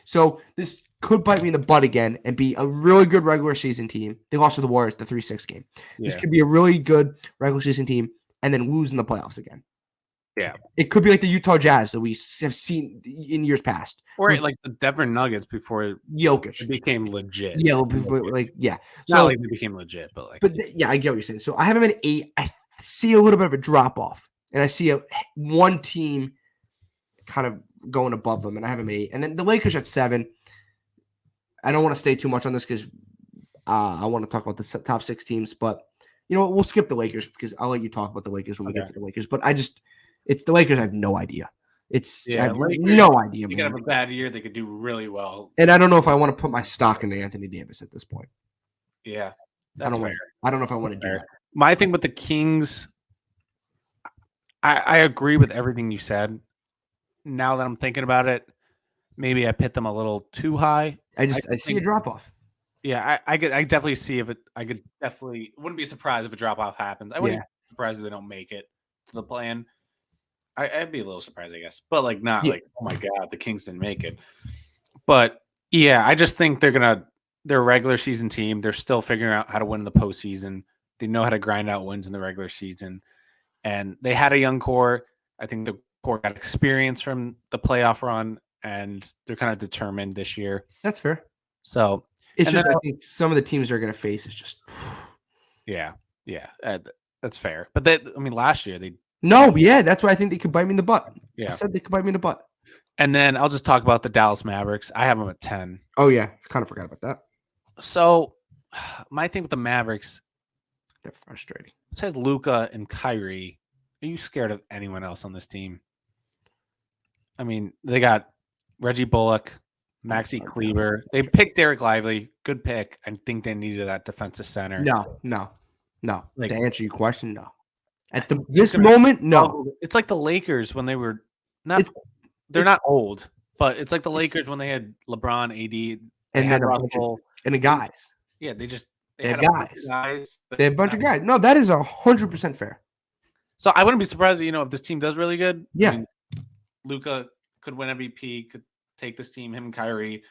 So this could bite me in the butt again and be a really good regular season team. They lost to the Warriors, the 3-6 game. This could be a really good regular season team and then lose in the playoffs again. Yeah. It could be like the Utah Jazz that we have seen in years past. Or like the Denver Nuggets before Jokic it became legit. Yeah, before, So, not like they became legit, but like. But yeah, I get what you're saying. So I have them at 8. I see a little bit of a drop off, and I see one team kind of going above them, and I have them at 8. And then the Lakers at 7. I don't want to stay too much on this because I want to talk about the top 6 teams, but you know what? We'll skip the Lakers because I'll let you talk about the Lakers when we get to the Lakers. But it's the Lakers. I have no idea. I have Lakers, no idea, man. They could have a bad year. They could do really well. And I don't know if I want to put my stock into Anthony Davis at this point. Yeah, that's fair. I don't know if I want to do that. My thing with the Kings, I agree with everything you said. Now that I'm thinking about it, maybe I put them a little too high. I see a drop off. Yeah, I definitely see if it. I could definitely wouldn't be surprised if a drop off happens. I wouldn't be surprised if they don't make it to the plan. I'd be a little surprised, I guess, but like not like, oh my god, the Kings didn't make it. But yeah, I just think they're a regular season team. They're still figuring out how to win in the postseason. They know how to grind out wins in the regular season, and they had a young core. I think the core got experience from the playoff run, and they're kind of determined this year. That's fair. So it's just I think some of the teams they're going to face is just that's fair. But last year they. That's why I think they could bite me in the butt. Yeah. I said they could bite me in the butt. And then I'll just talk about the Dallas Mavericks. I have them at 10. Oh, yeah. Kind of forgot about that. So my thing with the Mavericks. They're frustrating. Besides Luka and Kyrie, are you scared of anyone else on this team? I mean, they got Reggie Bullock, Maxi Kleber. They picked Derek Lively. Good pick. I think they needed that defensive center. No. Like, to answer your question, no. At this moment, no. It's like the Lakers when they were not. They're not old, but it's like the Lakers when they had LeBron, AD, and then Rocco, and the guys. Yeah, they had guys. They had a bunch of guys. No, that is 100% fair. So I wouldn't be surprised, if this team does really good. Yeah, Luka could win MVP, could take this team. Him and Kyrie.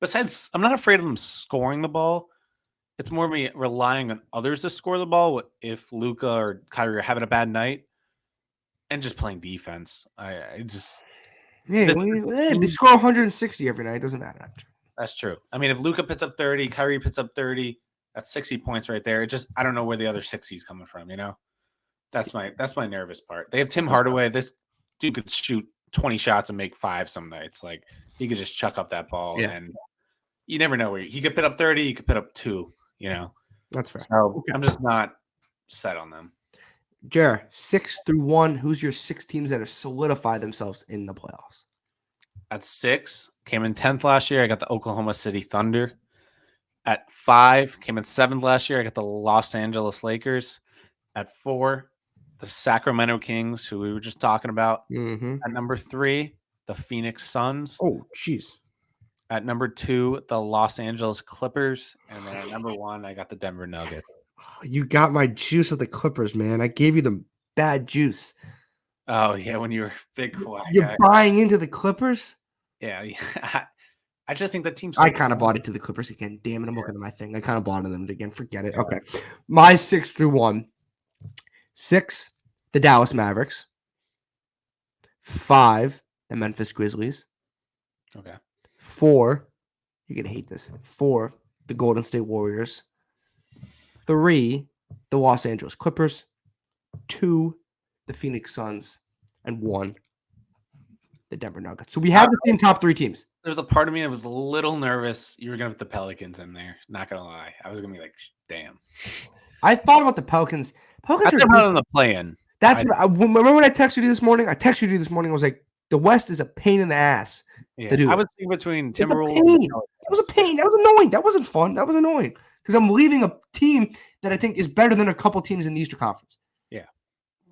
Besides, I'm not afraid of them scoring the ball. It's more me relying on others to score the ball if Luka or Kyrie are having a bad night and just playing defense. They score 160 every night. It doesn't matter. That's true. I mean, if Luka puts up 30, Kyrie puts up 30, that's 60 points right there. I don't know where the other 60 is coming from, That's my nervous part. They have Tim Hardaway. This dude could shoot 20 shots and make 5 some nights. Like, he could just chuck up that ball, and you never know where he could put up 30, he could put up 2. That's fair. So I'm just not set on them. Jer, 6 through 1. Who's your 6 teams that have solidified themselves in the playoffs? At 6, came in 10th last year. I got the Oklahoma City Thunder. At 5, came in 7th last year. I got the Los Angeles Lakers. At 4, the Sacramento Kings, who we were just talking about. Mm-hmm. At number 3, the Phoenix Suns. Oh, jeez. At number 2, the Los Angeles Clippers. And then at number 1, I got the Denver Nuggets. You got my juice with the Clippers, man. I gave you the bad juice. Oh, yeah, when you were big Kawhi. You're buying into the Clippers? Yeah. I just think the team's... I kind of bought into the Clippers again. Damn it, I'm looking at my thing. I kind of bought into them again. Forget it. Okay. My 6 through 1. 6, the Dallas Mavericks. 5, the Memphis Grizzlies. Okay. 4, you're going to hate this. 4, the Golden State Warriors. 3, the Los Angeles Clippers. 2, the Phoenix Suns. And 1, the Denver Nuggets. So we have the same top 3 teams. There's a part of me that was a little nervous. You were going to put the Pelicans in there. Not going to lie. I was going to be like, damn. I thought about the Pelicans. Pelicans are not on the play-in. That's what remember when I texted you this morning? I texted you this morning. I was like, the West is a pain in the ass to do. I was thinking between Timberwolves. That was a pain. That was annoying. That wasn't fun. That was annoying because I'm leaving a team that I think is better than a couple teams in the Eastern Conference. Yeah,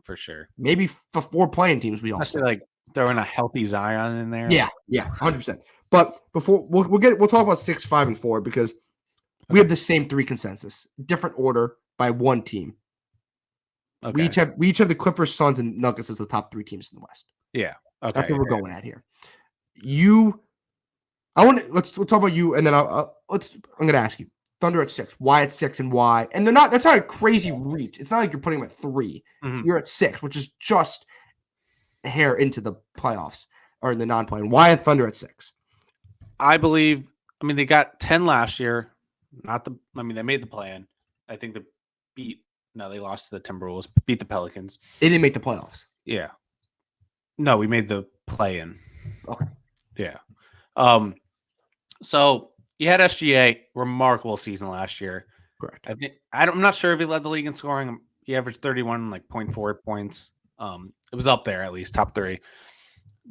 for sure. Maybe for 4 playing teams, we all like throwing a healthy Zion in there. Yeah, 100%. But before we'll talk about 6, 5, and 4 because we have the same 3 consensus, different order by 1 team. Okay. We each have the Clippers, Suns, and Nuggets as the top 3 teams in the West. Yeah. Okay. That's what we're going at here. Let's talk about you, and then I'm gonna ask you Thunder at 6. Why at 6 and why? And that's not a crazy reach. It's not like you're putting them at 3. Mm-hmm. You're at 6, which is just a hair into the playoffs or in the non-play. And why at Thunder at 6? I believe. I mean, they got 10 last year. They made the play-in. I think they lost to the Timberwolves. Beat the Pelicans. They didn't make the playoffs. Yeah. No, we made the play-in. Okay. Yeah. So you had SGA, remarkable season last year. Correct. I'm not sure if he led the league in scoring. He averaged 31.4 points. It was up there at least, top 3.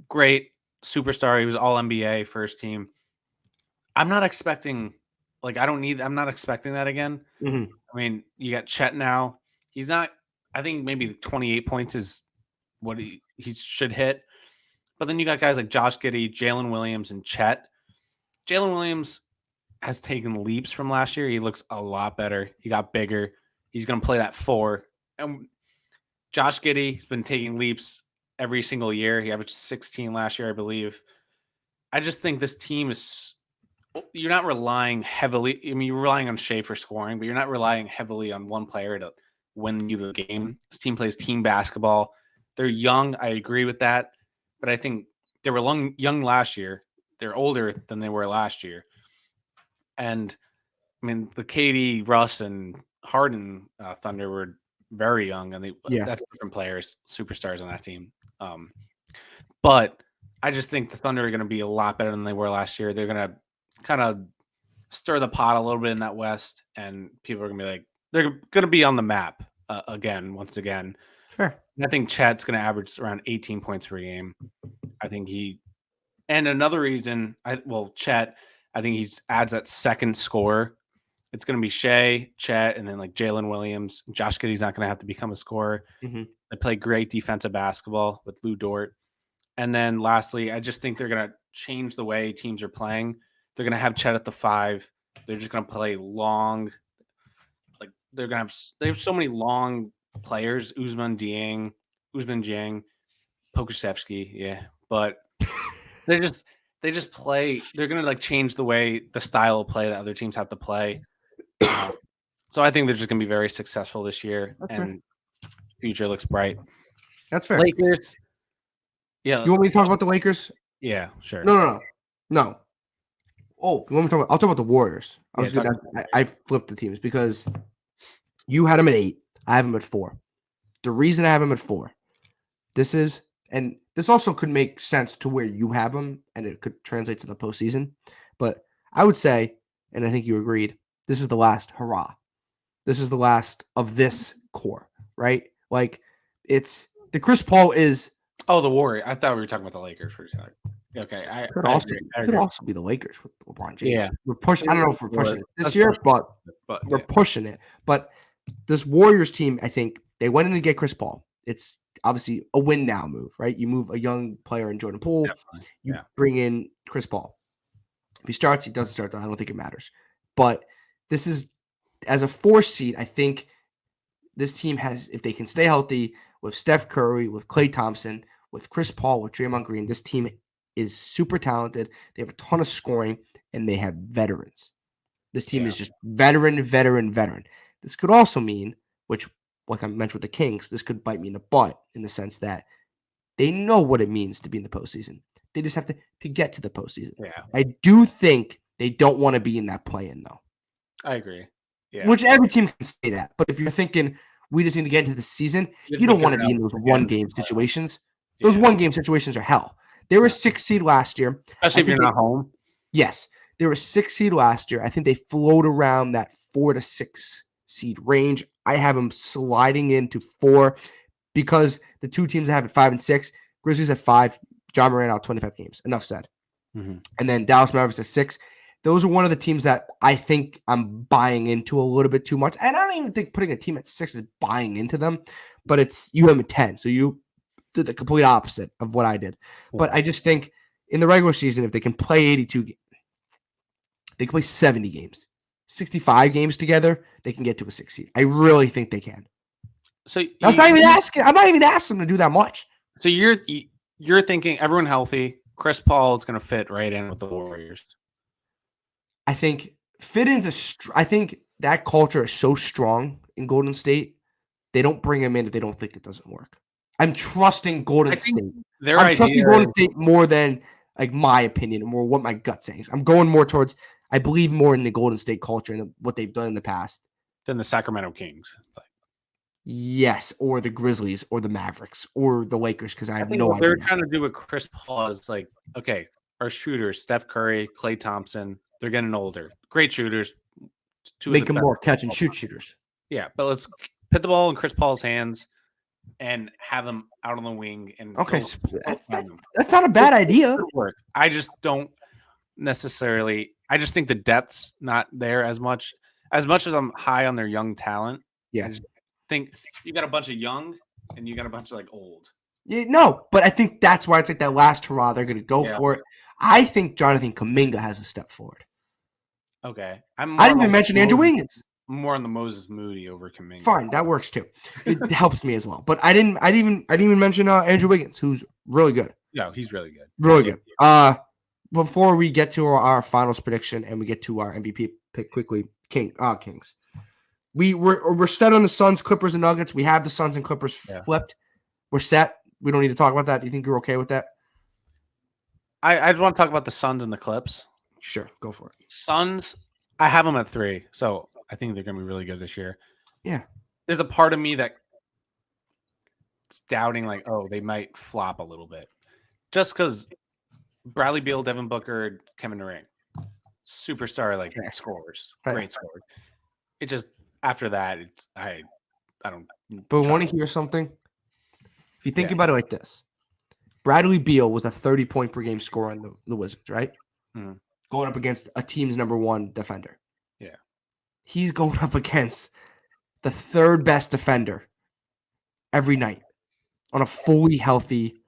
Great superstar. He was all NBA first team. I'm not expecting that again. Mm-hmm. I mean, you got Chet now. He's not. I think maybe 28 points is what he should hit. But then you got guys like Josh Giddey, Jalen Williams, and Chet. Jalen Williams has taken leaps from last year. He looks a lot better. He got bigger. He's going to play that 4. And Josh Giddey has been taking leaps every single year. He averaged 16 last year, I believe. I just think this team is – you're not relying heavily – I mean, you're relying on Shea for scoring, but you're not relying heavily on one player to win you the game. This team plays team basketball. They're young. I agree with that. But I think they were young last year. They're older than they were last year. And, I mean, the KD, Russ, and Harden Thunder were very young, and that's different players, superstars on that team. But I just think the Thunder are going to be a lot better than they were last year. They're going to kind of stir the pot a little bit in that West, and people are going to be like, they're going to be on the map once again. Sure. And I think Chet's going to average around 18 points per game. I think and another reason, Chet, I think he adds that second scorer. It's going to be Shea, Chet, and then like Jalen Williams. Josh Giddey's not going to have to become a scorer. Mm-hmm. They play great defensive basketball with Lou Dort. And then lastly, I just think they're going to change the way teams are playing. They're going to have Chet at the 5. They're just going to play long. Like they have so many long players. Usman Dieng, Pokusevski, yeah. But they just play. They're going to like change the way, the style of play that other teams have to play. So I think they're just going to be very successful this year, and future looks bright. That's fair. Lakers. Yeah. You want me to talk about the Lakers? Yeah, sure. No. Oh, you want me to talk about? I'll talk about the Warriors. I flipped the teams because you had them at 8. I have them at 4. The reason I have them at 4, this also could make sense to where you have them, and it could translate to the postseason. But I would say, and I think you agreed, this is the last hurrah. This is the last of this core, right? Like, it's the Chris Paul is. Oh, the Warriors. I thought we were talking about the Lakers for a second. Okay, could also be the Lakers with LeBron James. Yeah, we're pushing. I don't know if we're pushing it this year, but we're pushing it. But this Warriors team, I think they went in to get Chris Paul. It's obviously a win now move, right? You move a young player in Jordan Poole. You bring in Chris Paul. If he starts, he doesn't start. I don't think it matters. But this is, as a 4 seed, I think this team has, if they can stay healthy with Steph Curry, with Klay Thompson, with Chris Paul, with Draymond Green, this team is super talented. They have a ton of scoring, and they have veterans. This team is just veteran. This could also mean, which, like I mentioned with the Kings, this could bite me in the butt in the sense that they know what it means to be in the postseason. They just have to get to the postseason. Yeah. I do think they don't want to be in that play-in, though. I agree. Yeah. Which every team can say that. But if you're thinking we just need to get into the season, you don't want to be in those one-game situations. Those one-game situations are hell. They were a 6 seed last year. Especially if you're not home. Yes, they were a 6 seed last year. I think they float around that 4 to 6 seed range. I have them sliding into 4 because the two teams that have it 5 and 6, Grizzlies at 5, John Moran out 25 games. Enough said. Mm-hmm. And then Dallas Mavericks at 6. Those are one of the teams that I think I'm buying into a little bit too much. And I don't even think putting a team at 6 is buying into them, but it's you have them at 10. So you did the complete opposite of what I did. But I just think in the regular season, if they can play 82 games, they can play 70 games, 65 games together, they can get to a 6 seed. I really think they can. So I'm not even asking them to do that much. So you're thinking everyone healthy, Chris Paul is going to fit right in with the Warriors. I think I think that culture is so strong in Golden State. They don't bring him in if they don't think it doesn't work. I'm trusting Golden State. I'm trusting Golden State more than like my opinion, more what my gut says. I'm going more towards. I believe more in the Golden State culture and what they've done in the past than the Sacramento Kings. Yes, or the Grizzlies, or the Mavericks, or the Lakers. Because I have no idea. They're trying to do with Chris Paul is like, okay, our shooters, Steph Curry, Klay Thompson, they're getting older. Great shooters. Make them more catch and shoot shooters. Yeah, but let's put the ball in Chris Paul's hands and have them out on the wing. And okay, that's not a bad idea. I just don't necessarily. I just think the depth's not there as much. As much as I'm high on their young talent. Yeah. I just think you got a bunch of young and you got a bunch of like old. Yeah, no, but I think that's why it's like that last hurrah. They're going to go for it. I think Jonathan Kuminga has a step forward. Okay. I didn't even mention Andrew Wiggins. More on the Moses Moody over Kuminga. Fine, that works too. It helps me as well. But I didn't even mention Andrew Wiggins, who's really good. No, he's really good. Really good. Before we get to our finals prediction and we get to our MVP pick quickly, Kings. We're set on the Suns, Clippers, and Nuggets. We have the Suns and Clippers flipped. We're set. We don't need to talk about that. Do you think you're okay with that? I just want to talk about the Suns and the Clips. Sure, go for it. Suns, I have them at 3, so I think they're going to be really good this year. Yeah. There's a part of me that's doubting, like, oh, they might flop a little bit. Just because Bradley Beal, Devin Booker, Kevin Durant, superstar, like, scorers, great scorers. It just, after that, I don't. But want to hear something? If you think about it like this, Bradley Beal was a 30-point per game scorer on the Wizards, right? Mm-hmm. Going up against a team's number 1 defender. Yeah. He's going up against the 3rd best defender every night on a fully healthy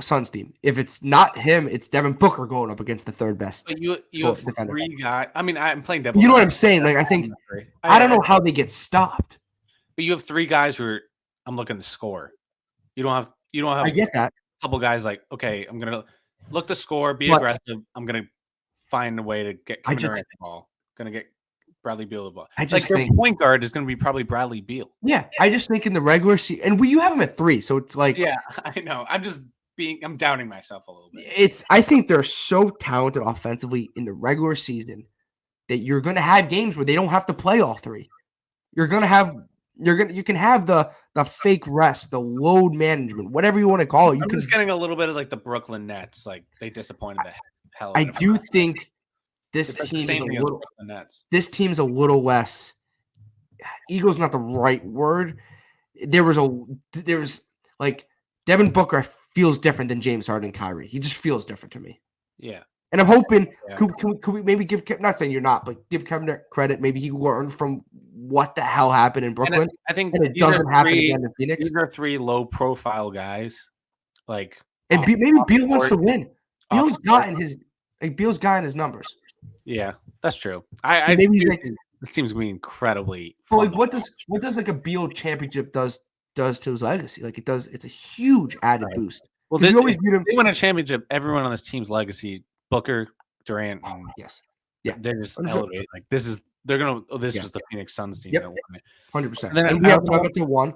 Suns team. If it's not him, it's Devin Booker going up against the 3rd best. But you have defender. 3 guys. I mean, I'm playing devil. You know what I'm saying? Like, I think I don't know how they get stopped. But you have 3 guys who I'm looking to score. You don't have. I get that. A couple guys like, okay, I'm gonna look to score, be aggressive. I'm gonna find a way to get Kevin Durant the ball. Gonna get Bradley Beal the ball. Their point guard is gonna be probably Bradley Beal. Yeah, I just think in the regular season, and you have him at 3, so it's like, yeah, I know. I'm doubting myself a little bit. I think they're so talented offensively in the regular season that you're gonna have games where they don't have to play all 3. You can have the fake rest, the load management, whatever you want to call it. I'm just getting a little bit of like the Brooklyn Nets, like they disappointed the hell. I do think this team is this team's a little less. Ego's not the right word. There was like Devin Booker feels different than James Harden and Kyrie. He just feels different to me. Yeah. And I'm hoping, could we maybe give, not saying you're not, but give Kevin credit. Maybe he learned from what the hell happened in Brooklyn. I think it doesn't happen again in Phoenix. These are 3 low-profile guys. Like, and maybe Beal wants to win. Beal's gotten his numbers. Yeah, that's true. I maybe this team's going to be incredibly. Like, what does like a Beal championship does to his legacy? Like, it's a huge added boost. Well, they win a championship. Everyone on this team's legacy. Booker, Durant, and they're just elevated. Like this was the Phoenix Suns team. Yep. 100%. And we have Nuggets at 1,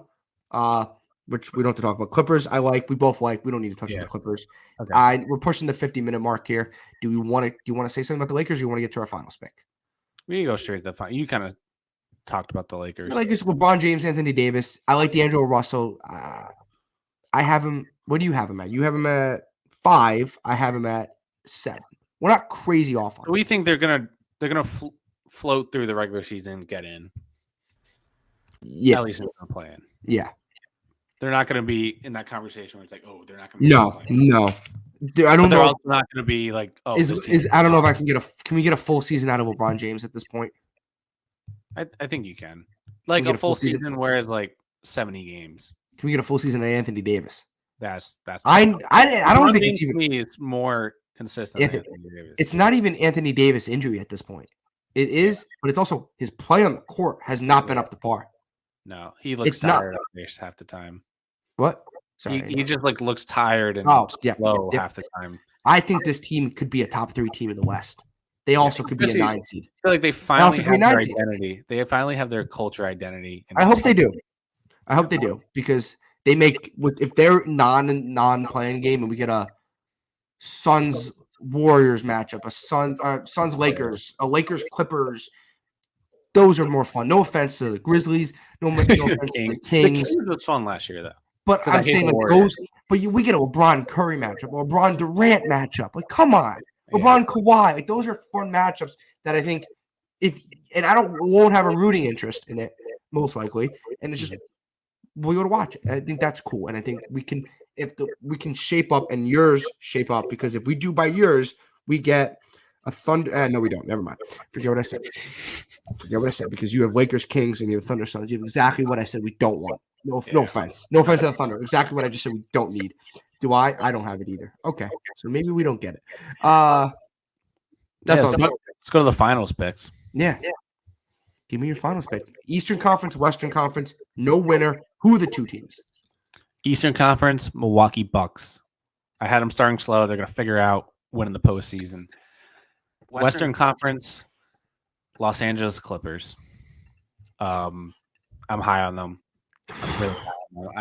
which we don't have to talk about. Clippers, we both like. We don't need to touch on the Clippers. Okay. We're pushing the 50-minute mark here. Do you want to say something about the Lakers? Or you want to get to our finals pick? We can go straight to the final. You kind of talked about the Lakers. The Lakers, LeBron James, Anthony Davis. I like D'Angelo Russell. I have him. What do you have him at? You have him at 5. I have him at 7. We're not crazy off on. We think they're gonna float through the regular season and get in. Yeah, At least they're gonna play in. yeah. They're not gonna be in that conversation where it's like, oh, they're not gonna be No. Dude, I don't They're know. also not gonna be like, oh, this team I don't know if I can we get a full season out of LeBron James at this point? I think you can. Like get a full season, whereas like 70 games. Can we get a full season of Anthony Davis? That's I don't think it's even. It's more consistent. Than Anthony Davis. It's not even Anthony Davis injury at this point. It is, but it's also his play on the court has not been up to par. No, he looks tired half the time. What? Sorry, he just like looks tired and slow half the time. I think this team could be a top 3 team in the West. They also could be a 9 seed. I feel like they finally have their identity. They finally have their culture identity. I hope they do. I hope they do because they make if they're non-playing game and we get a Suns Warriors matchup, a Suns Lakers, a Lakers Clippers. Those are more fun. No offense to the Grizzlies. No offense to the Kings. The Kings was fun last year though. But I'm saying like those. But we get a LeBron Curry matchup, or a LeBron Durant matchup. Like, come on, LeBron Kawhi. Like those are fun matchups that I think I won't have a rooting interest in it most likely, and it's just we go to watch it. And I think that's cool, and I think we can we can shape up and yours shape up because if we do by yours, we get a Thunder. No, we don't. Never mind. Forget what I said. Because you have Lakers Kings and you have Thunder Suns. You have exactly what I said we don't want. No offense. No offense to the Thunder. Exactly what I just said we don't need. Do I? I don't have it either. Okay. So maybe we don't get it. That's all. Let's go to the finals picks. Yeah. Give me your finals pick. Eastern Conference, Western Conference, no winner. Who are the 2 teams? Eastern Conference, Milwaukee Bucks. I had them starting slow. They're going to figure out winning the postseason. Western Conference, Los Angeles Clippers. I'm high on them. I'm really high on them.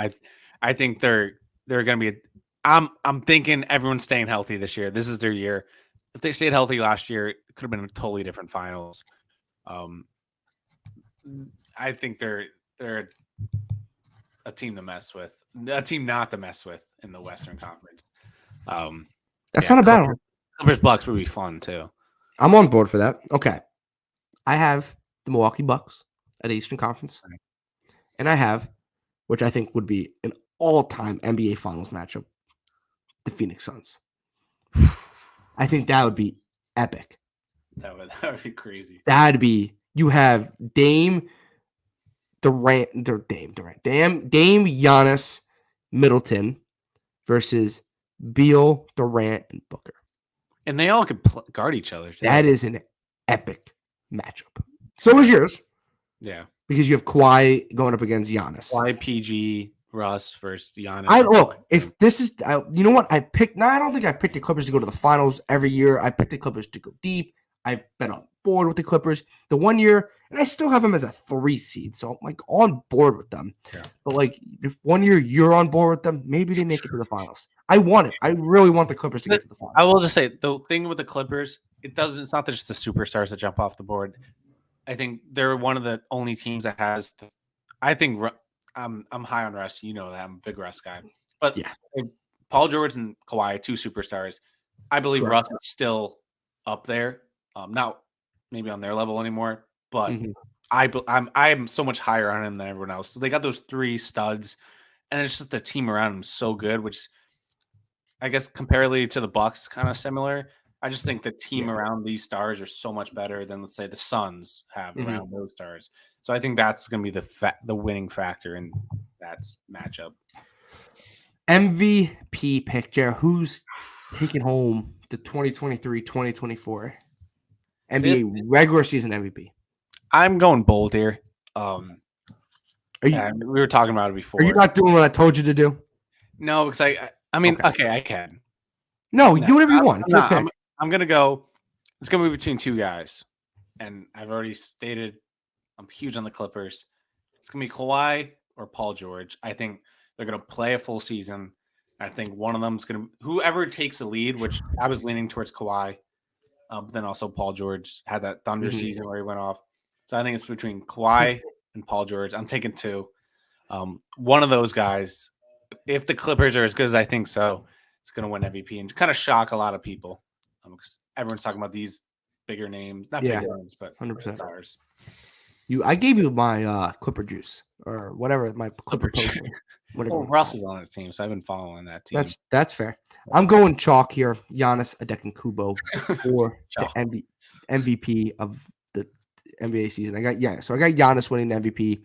I think they're going to be. I'm thinking everyone's staying healthy this year. This is their year. If they stayed healthy last year, it could have been a totally different finals. I think they're a team to mess with, a team not to mess with in the Western Conference. That's not a bad one. Clippers Bucks would be fun too. I'm on board for that. Okay. I have the Milwaukee Bucks at Eastern Conference. And I have, which I think would be an all-time NBA Finals matchup, the Phoenix Suns. I think that would be epic. That would be crazy. That'd be, you have Dame Giannis, Middleton versus Beal, Durant, and Booker. And they all could guard each other, too. That is an epic matchup. So is yours. Yeah. Because you have Kawhi going up against Giannis. Kawhi, PG, Russ versus Giannis. If this is, you know what? I don't think I picked the Clippers to go to the finals every year. I picked the Clippers to go deep. I've been on board with the Clippers. The one year, and I still have them as a 3 seed. So I'm like on board with them. Yeah. But like if one year you're on board with them, maybe they make it to the finals. I want it. I really want the Clippers to get to the finals. I will just say the thing with the Clippers, it's not just the superstars that jump off the board. I think they're one of the only teams that has. I think I'm high on Russ. You know that I'm a big Russ guy. But yeah, Paul George and Kawhi, 2 superstars. I believe Russ is still up there. Not maybe on their level anymore, but I'm so much higher on him than everyone else. So they got those 3 studs, and it's just the team around him so good, which I guess comparatively to the Bucks, kind of similar. I just think the team around these stars are so much better than, let's say, the Suns have around those stars. So I think that's going to be the winning factor in that matchup. MVP picture. Who's taking home the 2023-2024 NBA regular season MVP? I'm going bold here. We were talking about it before. Are you not doing what I told you to do? No, because I mean, okay, I can. No, do whatever you want. It's okay. I'm going to go. It's going to be between 2 guys. And I've already stated I'm huge on the Clippers. It's going to be Kawhi or Paul George. I think they're going to play a full season. I think one of them is going to – whoever takes the lead, which I was leaning towards Kawhi. But then also Paul George had that Thunder season where he went off. So I think it's between Kawhi and Paul George. I'm taking 2. One of those guys if the Clippers are as good as I think so, it's going to win MVP and kind of shock a lot of people. 'Cause everyone's talking about these bigger names, not Yeah, bigger names, but 100%. stars. I gave you my Clipper juice or whatever, my Clipper potion. Whatever. Well, Russ is on the team, so I've been following that team. That's fair. I'm going chalk here. Giannis Antetokounmpo for the Chalk. MVP of the NBA season. So I got Giannis winning the MVP.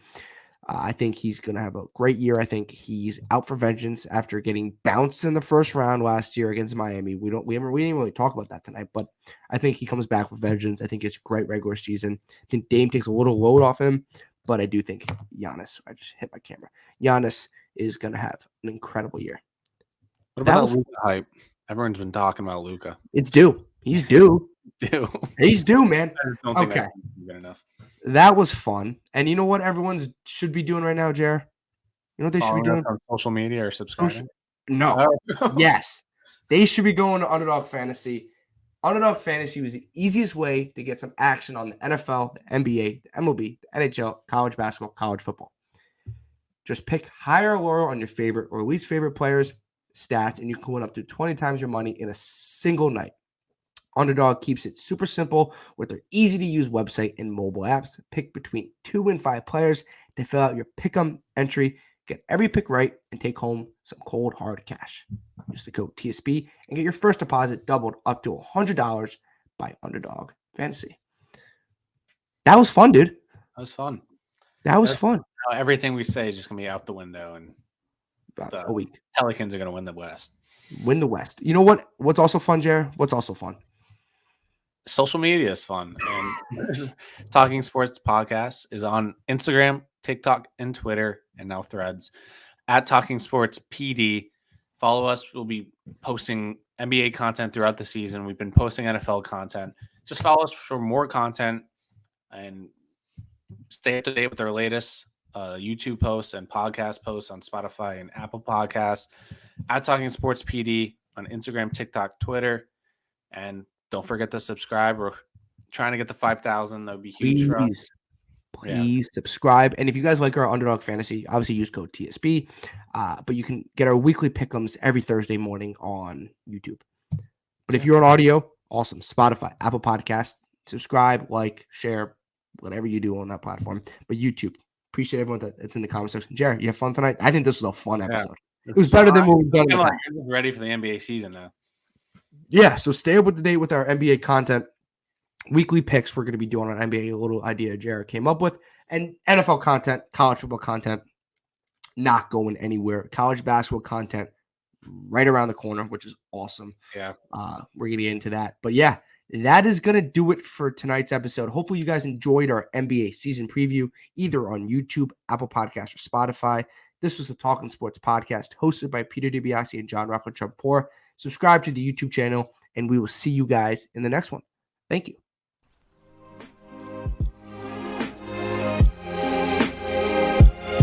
I think he's going to have a great year. I think he's out for vengeance after getting bounced in the first round last year against Miami. We didn't really talk about that tonight, but I think he comes back with vengeance. I think it's a great regular season. I think Dame takes a little load off him, but I do think Giannis, I just hit my camera. Giannis is going to have an incredible year. What about that Luka hype? Everyone's been talking about Luka. It's due. He's due. He's due, man. I just don't think that's good enough. That was fun. And you know what everyone should be doing right now, Jer? You know what they should be doing? On social media or subscribing? No. Yes. They should be going to Underdog Fantasy. Underdog Fantasy was the easiest way to get some action on the NFL, the NBA, the MLB, the NHL, college basketball, college football. Just pick higher or lower on your favorite or least favorite players' stats, and you can win up to 20 times your money in a single night. Underdog keeps it super simple with their easy-to-use website and mobile apps. Pick between 2 and 5 players to fill out your pick'em entry. Get every pick right and take home some cold, hard cash. Use the code TSP and get your first deposit doubled up to $100 by Underdog Fantasy. That was fun, dude. That was fun. Fun. Everything we say is just going to be out the window, and about a week. Pelicans are going to win the West. Win the West. You know what? What's also fun, Jared? What's also fun? Social media is fun. And Talking Sports Podcast is on Instagram, TikTok, and Twitter, and now Threads at Talking Sports PD. Follow us. We'll be posting NBA content throughout the season. We've been posting NFL content. Just follow us for more content and stay up to date with our latest YouTube posts and podcast posts on Spotify and Apple Podcasts. At Talking Sports PD on Instagram, TikTok, Twitter, and don't forget to subscribe. We're trying to get to 5,000. That would be huge for us. Please subscribe. And if you guys like our Underdog Fantasy, obviously use code TSB. But you can get our weekly pick'ems every Thursday morning on YouTube. But if you're on audio, awesome. Spotify, Apple Podcast, subscribe, like, share, whatever you do on that platform. But YouTube, appreciate everyone that's in the comment section. Jared, you have fun tonight? I think this was a fun episode. It was better than what we've done. I'm ready for the NBA season now. Yeah, so stay up to date with our NBA content. Weekly picks we're going to be doing on NBA, a little idea Jared came up with. And NFL content, college football content, not going anywhere. College basketball content right around the corner, which is awesome. Yeah. We're going to get into that. But yeah, that is going to do it for tonight's episode. Hopefully you guys enjoyed our NBA season preview, either on YouTube, Apple Podcasts, or Spotify. This was the Talking Sports Podcast hosted by Peter DiBiasi and Rocco. Subscribe to the YouTube channel, and we will see you guys in the next one. Thank you.